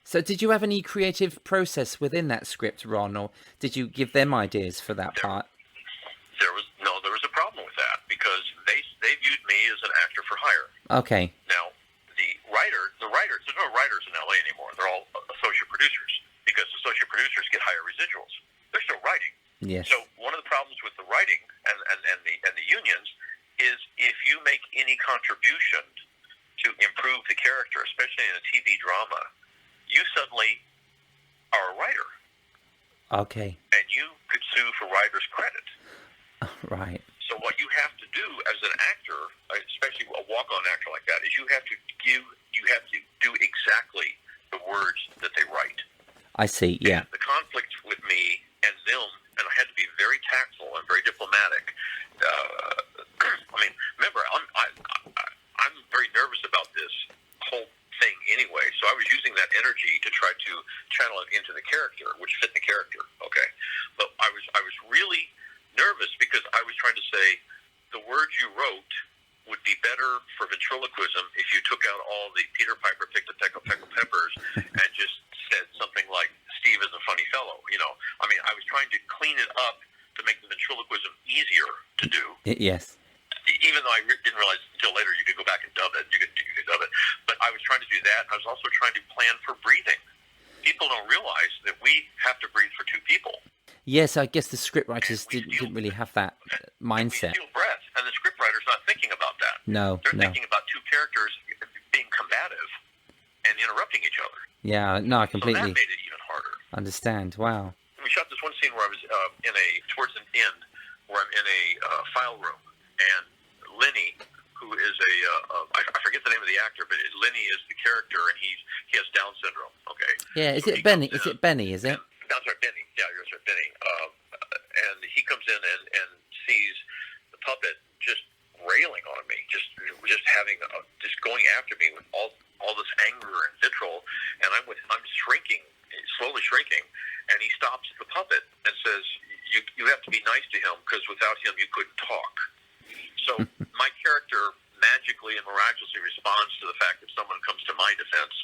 So did you have any creative process within that script, Ron, or did you give them ideas for that part? There was a problem with that because they viewed me as an actor for hire. Okay. Now, the writers, there's no writers in LA anymore. They're all associate producers because associate producers get higher residuals. They're still writing. Yes. So one of the problems with the writing and the unions is if you make any contribution to improve the character, especially in a TV drama, you suddenly are a writer. Okay. And you could sue for writer's credit. Right. So what you have to do as an actor, especially a walk-on actor like that, is you have to do exactly the words that they write. I see, yeah. And the conflict with me and them, and I had to be very tactful and very diplomatic. Remember, I'm very nervous about this whole thing anyway, so I was using that energy to try to channel it into the character, which fit the character, okay? But I was really nervous because I was trying to say the words you wrote would be better for ventriloquism if you took out all the Peter Piper picked a peck of peppers and just said something like, Steve is a funny fellow, I was trying to clean it up to make the ventriloquism easier to do. Yes. Even though I didn't realize until later you could go back and dub it. You could dub it. But I was trying to do that. I was also trying to plan for breathing. People don't realize that we have to breathe for 2 people. Yes, I guess the scriptwriters didn't really have that mindset. We steal breath, and the scriptwriter's not thinking about that. No, They're thinking about 2 characters being combative and interrupting each other. Yeah, no, I completely So that made it even harder. understand. Wow. We shot this one scene where I was towards an end, where I'm in a file room, and Lenny, who is I forget the name of the actor, but Lenny is the character, and he has Down syndrome. Okay. Yeah, is it Benny? Is it Benny? Is it? I'm sorry, Benny. Yeah, you're right, Benny. And he comes in and sees the puppet just railing on me, just going after me with all this anger and vitriol, and I'm shrinking, slowly shrinking, and he stops the puppet and says, "You have to be nice to him because without him you couldn't talk." So my character magically and miraculously responds to the fact that someone comes to my defense,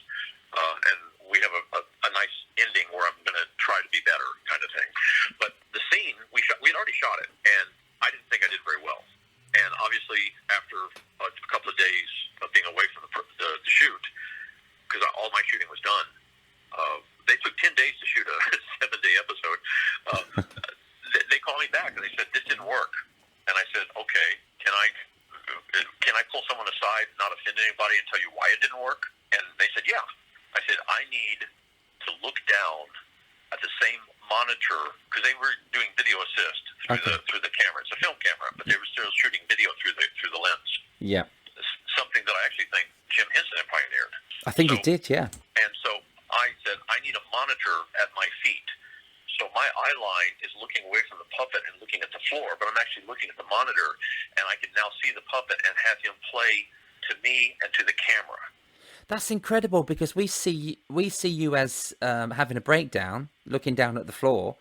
and we have a nice ending where I'm going to try to be better, kind of thing. But the because all my shooting was done. They took 10 days to shoot a 7-day episode. They called me back and they said, this didn't work. And I said, okay, can I pull someone aside, not offend anybody, and tell you why it didn't work? And they said, yeah. I said, I need to look down at the same monitor, because they were doing video assist through the camera. It's a film camera, but they were still shooting video through the lens. Yeah. Something that I actually think Jim Henson pioneered. I think he did, yeah. And so I said, I need a monitor at my feet. So my eye line is looking away from the puppet and looking at the floor, but I'm actually looking at the monitor, and I can now see the puppet and have him play to me and to the camera. That's incredible, because we see you as having a breakdown, looking down at the floor,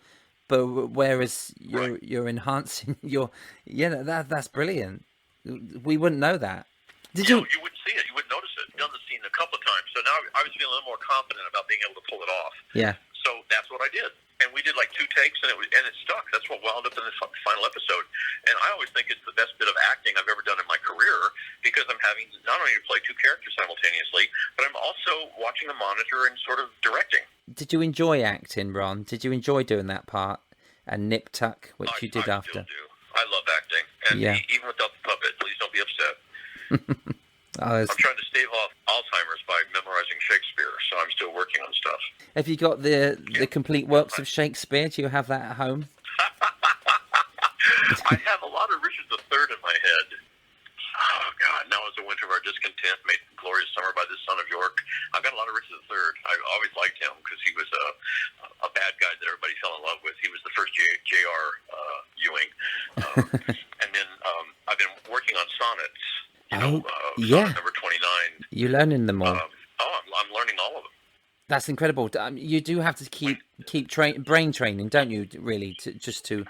but whereas you're enhancing that's brilliant. We wouldn't know that. You wouldn't see it. You wouldn't notice it. I've done the scene a couple of times, so now I was feeling a little more confident about being able to pull it off. Yeah. So that's what I did, and we did like 2 takes, and it stuck. That's what wound up in the final episode. And I always think it's the best bit of acting I've ever done in my career, because I'm having not only to play 2 characters simultaneously, but I'm also watching the monitor and sort of directing. Did you enjoy acting, Ron? Did you enjoy doing that part and Nip Tuck, which you did after? I still do. I love acting, and even without the puppet, please don't be upset. I'm trying to stave off Alzheimer's by memorizing Shakespeare, so I'm still working on stuff. Have you got the complete works of Shakespeare? Do you have that at home? I have a lot of Richard III in my head. Oh, God. Now is the winter of our discontent, made glorious summer by the son of York. I've got a lot of Richard III. I've always liked him because he was a bad guy that everybody fell in love with. He was the first J.R. Ewing. And then I've been working on sonnets. Sonnet number 29. You're learning them all. I'm learning all of them. That's incredible. You do have to keep brain training, don't you? Really, to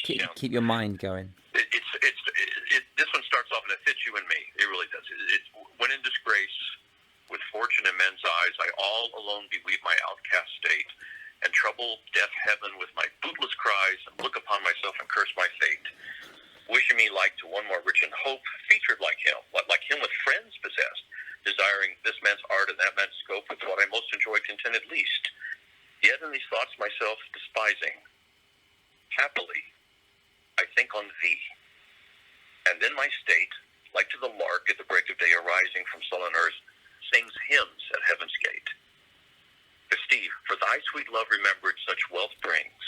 keep your mind going. This one starts off and it fits you and me. It really does. When in disgrace, with fortune in men's eyes, I all alone beweave my outcast state, and trouble deaf heaven with my bootless cries, and look upon myself and curse my fate. Wishing me like to one more rich in hope, featured like him with friends possessed, desiring this man's art and that man's scope with what I most enjoy contented least. Yet in these thoughts myself despising, happily I think on thee. And then my state, like to the lark at the break of day arising from sullen earth, sings hymns at heaven's gate. For Steve, for thy sweet love remembered such wealth brings,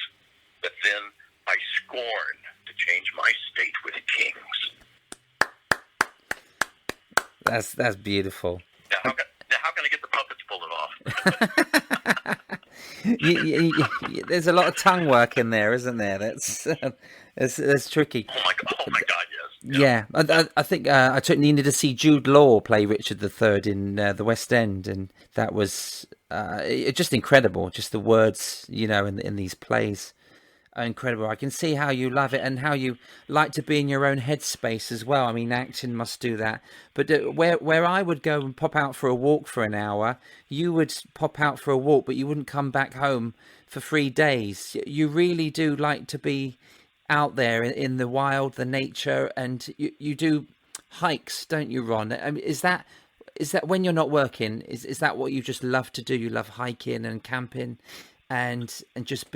that then I scorn to change my state with kings. That's beautiful. Now how can I get the puppet to pull it off? There's a lot of tongue work in there, isn't there? That's tricky. Oh my God, yes. Yeah, I think I needed to see Jude Law play Richard III in the West End, and that was just incredible. Just the words, in these plays are incredible. I can see how you love it and how you like to be in your own headspace as well. I mean, acting must do that. But where I would go and pop out for a walk for an hour, you would pop out for a walk, but you wouldn't come back home for 3 days. You really do like to be out there in the wild, the nature, and you do hikes, don't you, Ron? I mean, is that when you're not working? Is that what you just love to do? You love hiking and camping, and just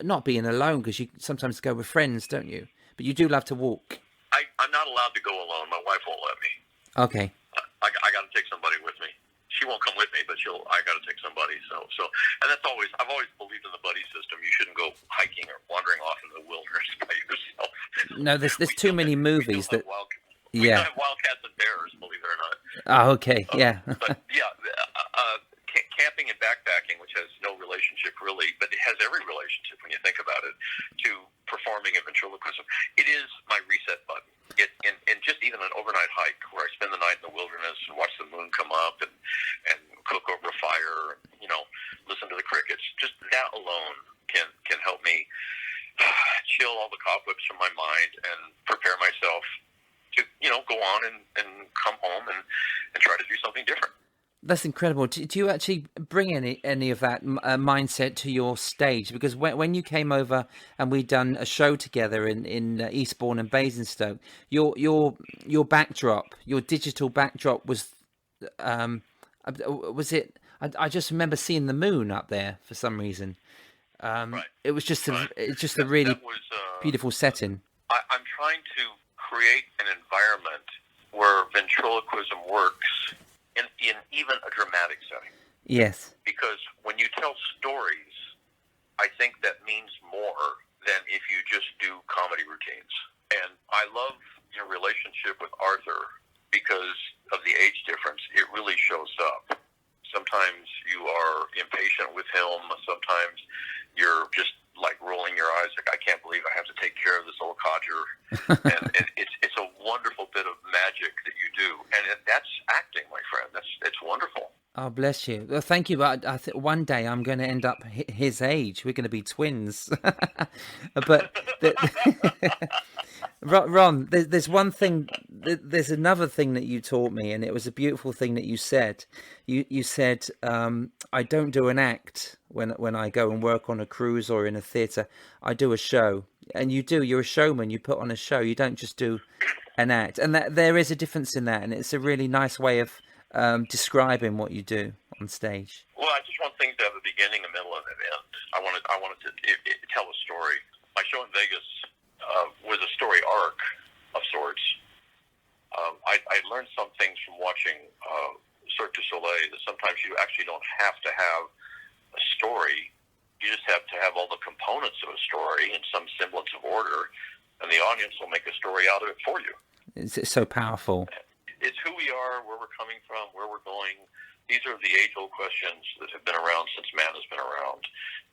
not being alone, because you sometimes go with friends, don't you? But you do love to walk. I'm not allowed to go alone. My wife won't let me. Okay. I got to take somebody with me. She won't come with me, but I got to take somebody. So, and that's I've always believed in the buddy system. You shouldn't go hiking or wandering off in the wilderness by yourself. No, there's too many movies that. We have wildcats and bears, believe it or not. Oh, okay, yeah. But yeah, camping and backpacking, which has no relationship really, but it has every relationship when you think about it, to performing a ventriloquism. It is my reset button. And just even an overnight hike where I spend the night in the wilderness and watch the moon come up and cook over a fire, and, listen to the crickets. Just that alone can help me chill all the cobwebs from my mind and prepare myself to, go on and come home and try to do something different. That's incredible. Do you actually bring any of that mindset to your stage? Because when you came over and we'd done a show together in Eastbourne and Basingstoke, your backdrop, your digital backdrop was Was it? I just remember seeing the moon up there for some reason. Right. It was just Right. it's just a really That was, beautiful setting. I'm trying to create an environment where ventriloquism works in even a dramatic setting. Yes. Because when you tell stories, I think that means more than if you just do comedy routines. And I love your relationship with Arthur because of the age difference. It really shows up. Sometimes you are impatient with him. Sometimes you're just like rolling your eyes like, I can't believe I have to take care of this old codger. and it's a wonderful bit of magic that you do. And that's acting, my friend. It's wonderful. Oh, bless you. Well, thank you. But I think one day I'm going to end up his age. We're going to be twins. But Ron, there's one thing. There's another thing that you taught me, and it was a beautiful thing that you said. You said, I don't do an act when I go and work on a cruise or in a theatre. I do a show, and you do. You're a showman. You put on a show. You don't just do an act, and that there is a difference in that, and it's a really nice way of describing what you do on stage. Well, I just want things to have a beginning, a middle, and an end. I wanted to tell a story. My show in Vegas was a story arc of sorts. I learned some things from watching Cirque du Soleil that sometimes you actually don't have to have a story. You just have to have all the components of a story in some semblance of order, and the audience will make a story out of it for you. It's so powerful. It's who we are, where we're coming from, where we're going. These are the age-old questions that have been around since man has been around.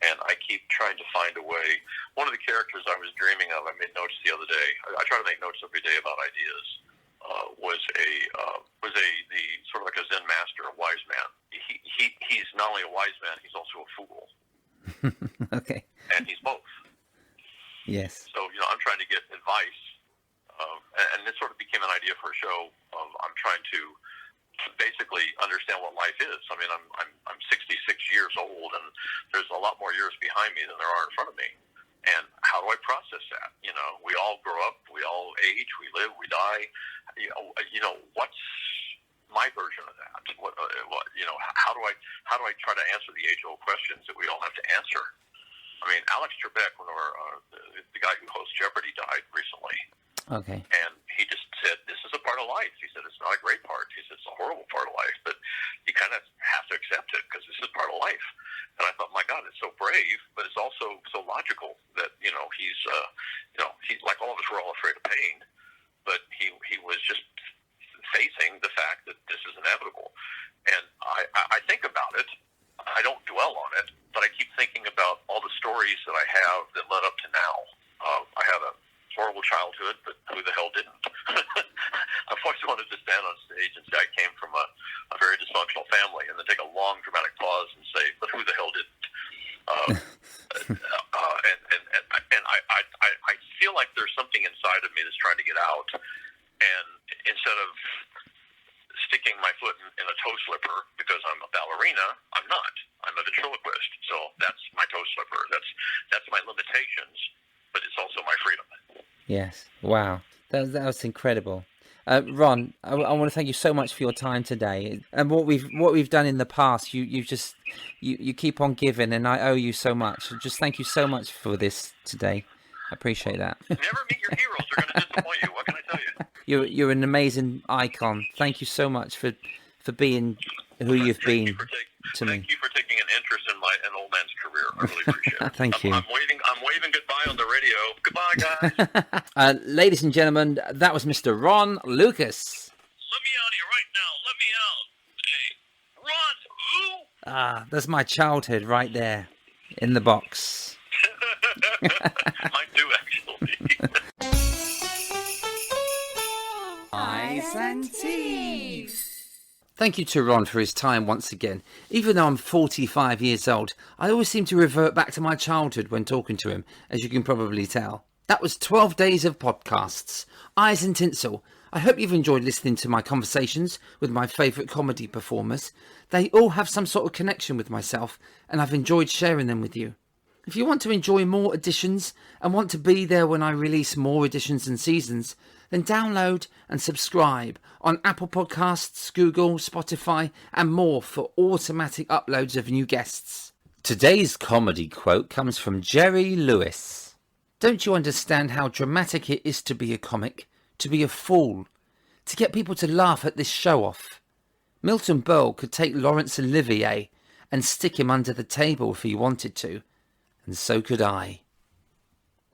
And I keep trying to find a way. One of the characters I was dreaming of, I made notes the other day. I try to make notes every day about ideas. Was the sort of like a Zen master, a wise man. He's not only a wise man, he's also a fool. Okay. And he's both. Yes. So I'm trying to get advice, and this sort of became an idea for a show. I'm trying to basically understand what life is. I mean, I'm 66 years old, and there's a lot more years behind me than there are in front of me. And how do I process that? We all grow up, we all age, we live, we die. What's my version of that? How do I try to answer the age-old questions that we all have to answer? I mean, Alex Trebek, the guy who hosts Jeopardy, died recently. Okay. And he just said, this is a part of life. He said, it's not a great part. He said, it's a horrible part of life, but you kind of have to accept it because this is part of life. And I thought, my God, it's so brave, but it's also so logical that, he's like all of us, we're all afraid of pain, but he was just facing the fact that this is inevitable. And I think about it. I don't dwell on it, but I keep thinking about all the stories that I have that led up to now. I had a horrible childhood, but who the hell didn't? I've always wanted to stand on stage and say I came from a very dysfunctional family, and then take a long dramatic pause and say, but who the hell didn't? And I feel like there's something inside of me that's trying to get out, and instead of sticking my foot in a toe slipper because I'm a ballerina, I'm not. I'm a ventriloquist, so that's my toe slipper. That's my limitations, but it's also my freedom. Yes. Wow. That was incredible. Ron, I want to thank you so much for your time today. And what we've done in the past, you keep on giving, and I owe you so much. Just thank you so much for this today. I appreciate that. Never meet your heroes; they're going to disappoint you. What can I tell you? You're an amazing icon. Thank you so much for being who you've been to me. Thank you for taking an interest in an old man's career. I really appreciate it. Thank you. I'm waving goodbye on the radio. Goodbye, guys. Ladies and gentlemen, that was Mr. Ronn Lucas. Let me out of here right now. Let me out. Hey, Ron, who? That's my childhood right there in the box. Mine too, actually. Eyes and teeth. Thank you to Ron for his time once again. Even though I'm 45 years old, I always seem to revert back to my childhood when talking to him, as you can probably tell. That was 12 days of podcasts, Eyes and Tinsel. I hope you've enjoyed listening to my conversations with my favourite comedy performers. They all have some sort of connection with myself, and I've enjoyed sharing them with you. If you want to enjoy more editions and want to be there when I release more editions and seasons, then download and subscribe on Apple Podcasts, Google, Spotify and more for automatic uploads of new guests. Today's comedy quote comes from Jerry Lewis. Don't you understand how dramatic it is to be a comic, to be a fool, to get people to laugh at this show-off? Milton Berle could take Laurence Olivier and stick him under the table if he wanted to. And so could I.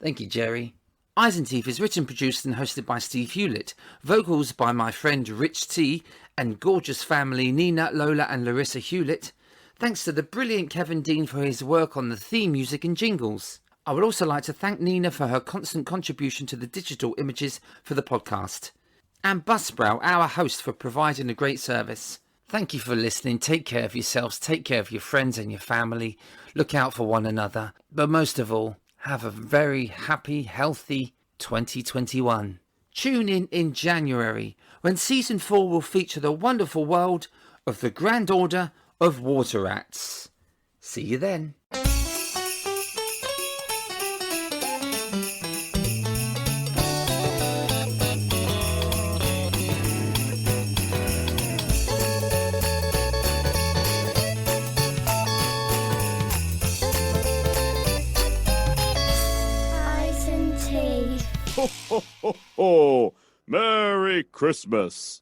Thank you, Jerry. Eyes and Teeth is written, produced and hosted by Steve Hewlett. Vocals by my friend Rich T and gorgeous family Nina, Lola and Larissa Hewlett. Thanks to the brilliant Kevin Dean for his work on the theme music and jingles. I would also like to thank Nina for her constant contribution to the digital images for the podcast. And Buzzsprout, our host, for providing a great service. Thank you for listening. Take care of yourselves. Take care of your friends and your family. Look out for one another. But most of all, have a very happy, healthy 2021. Tune in January when Season 4 will feature the wonderful world of the Grand Order of Water Rats. See you then. Ho, ho, ho, ho! Merry Christmas!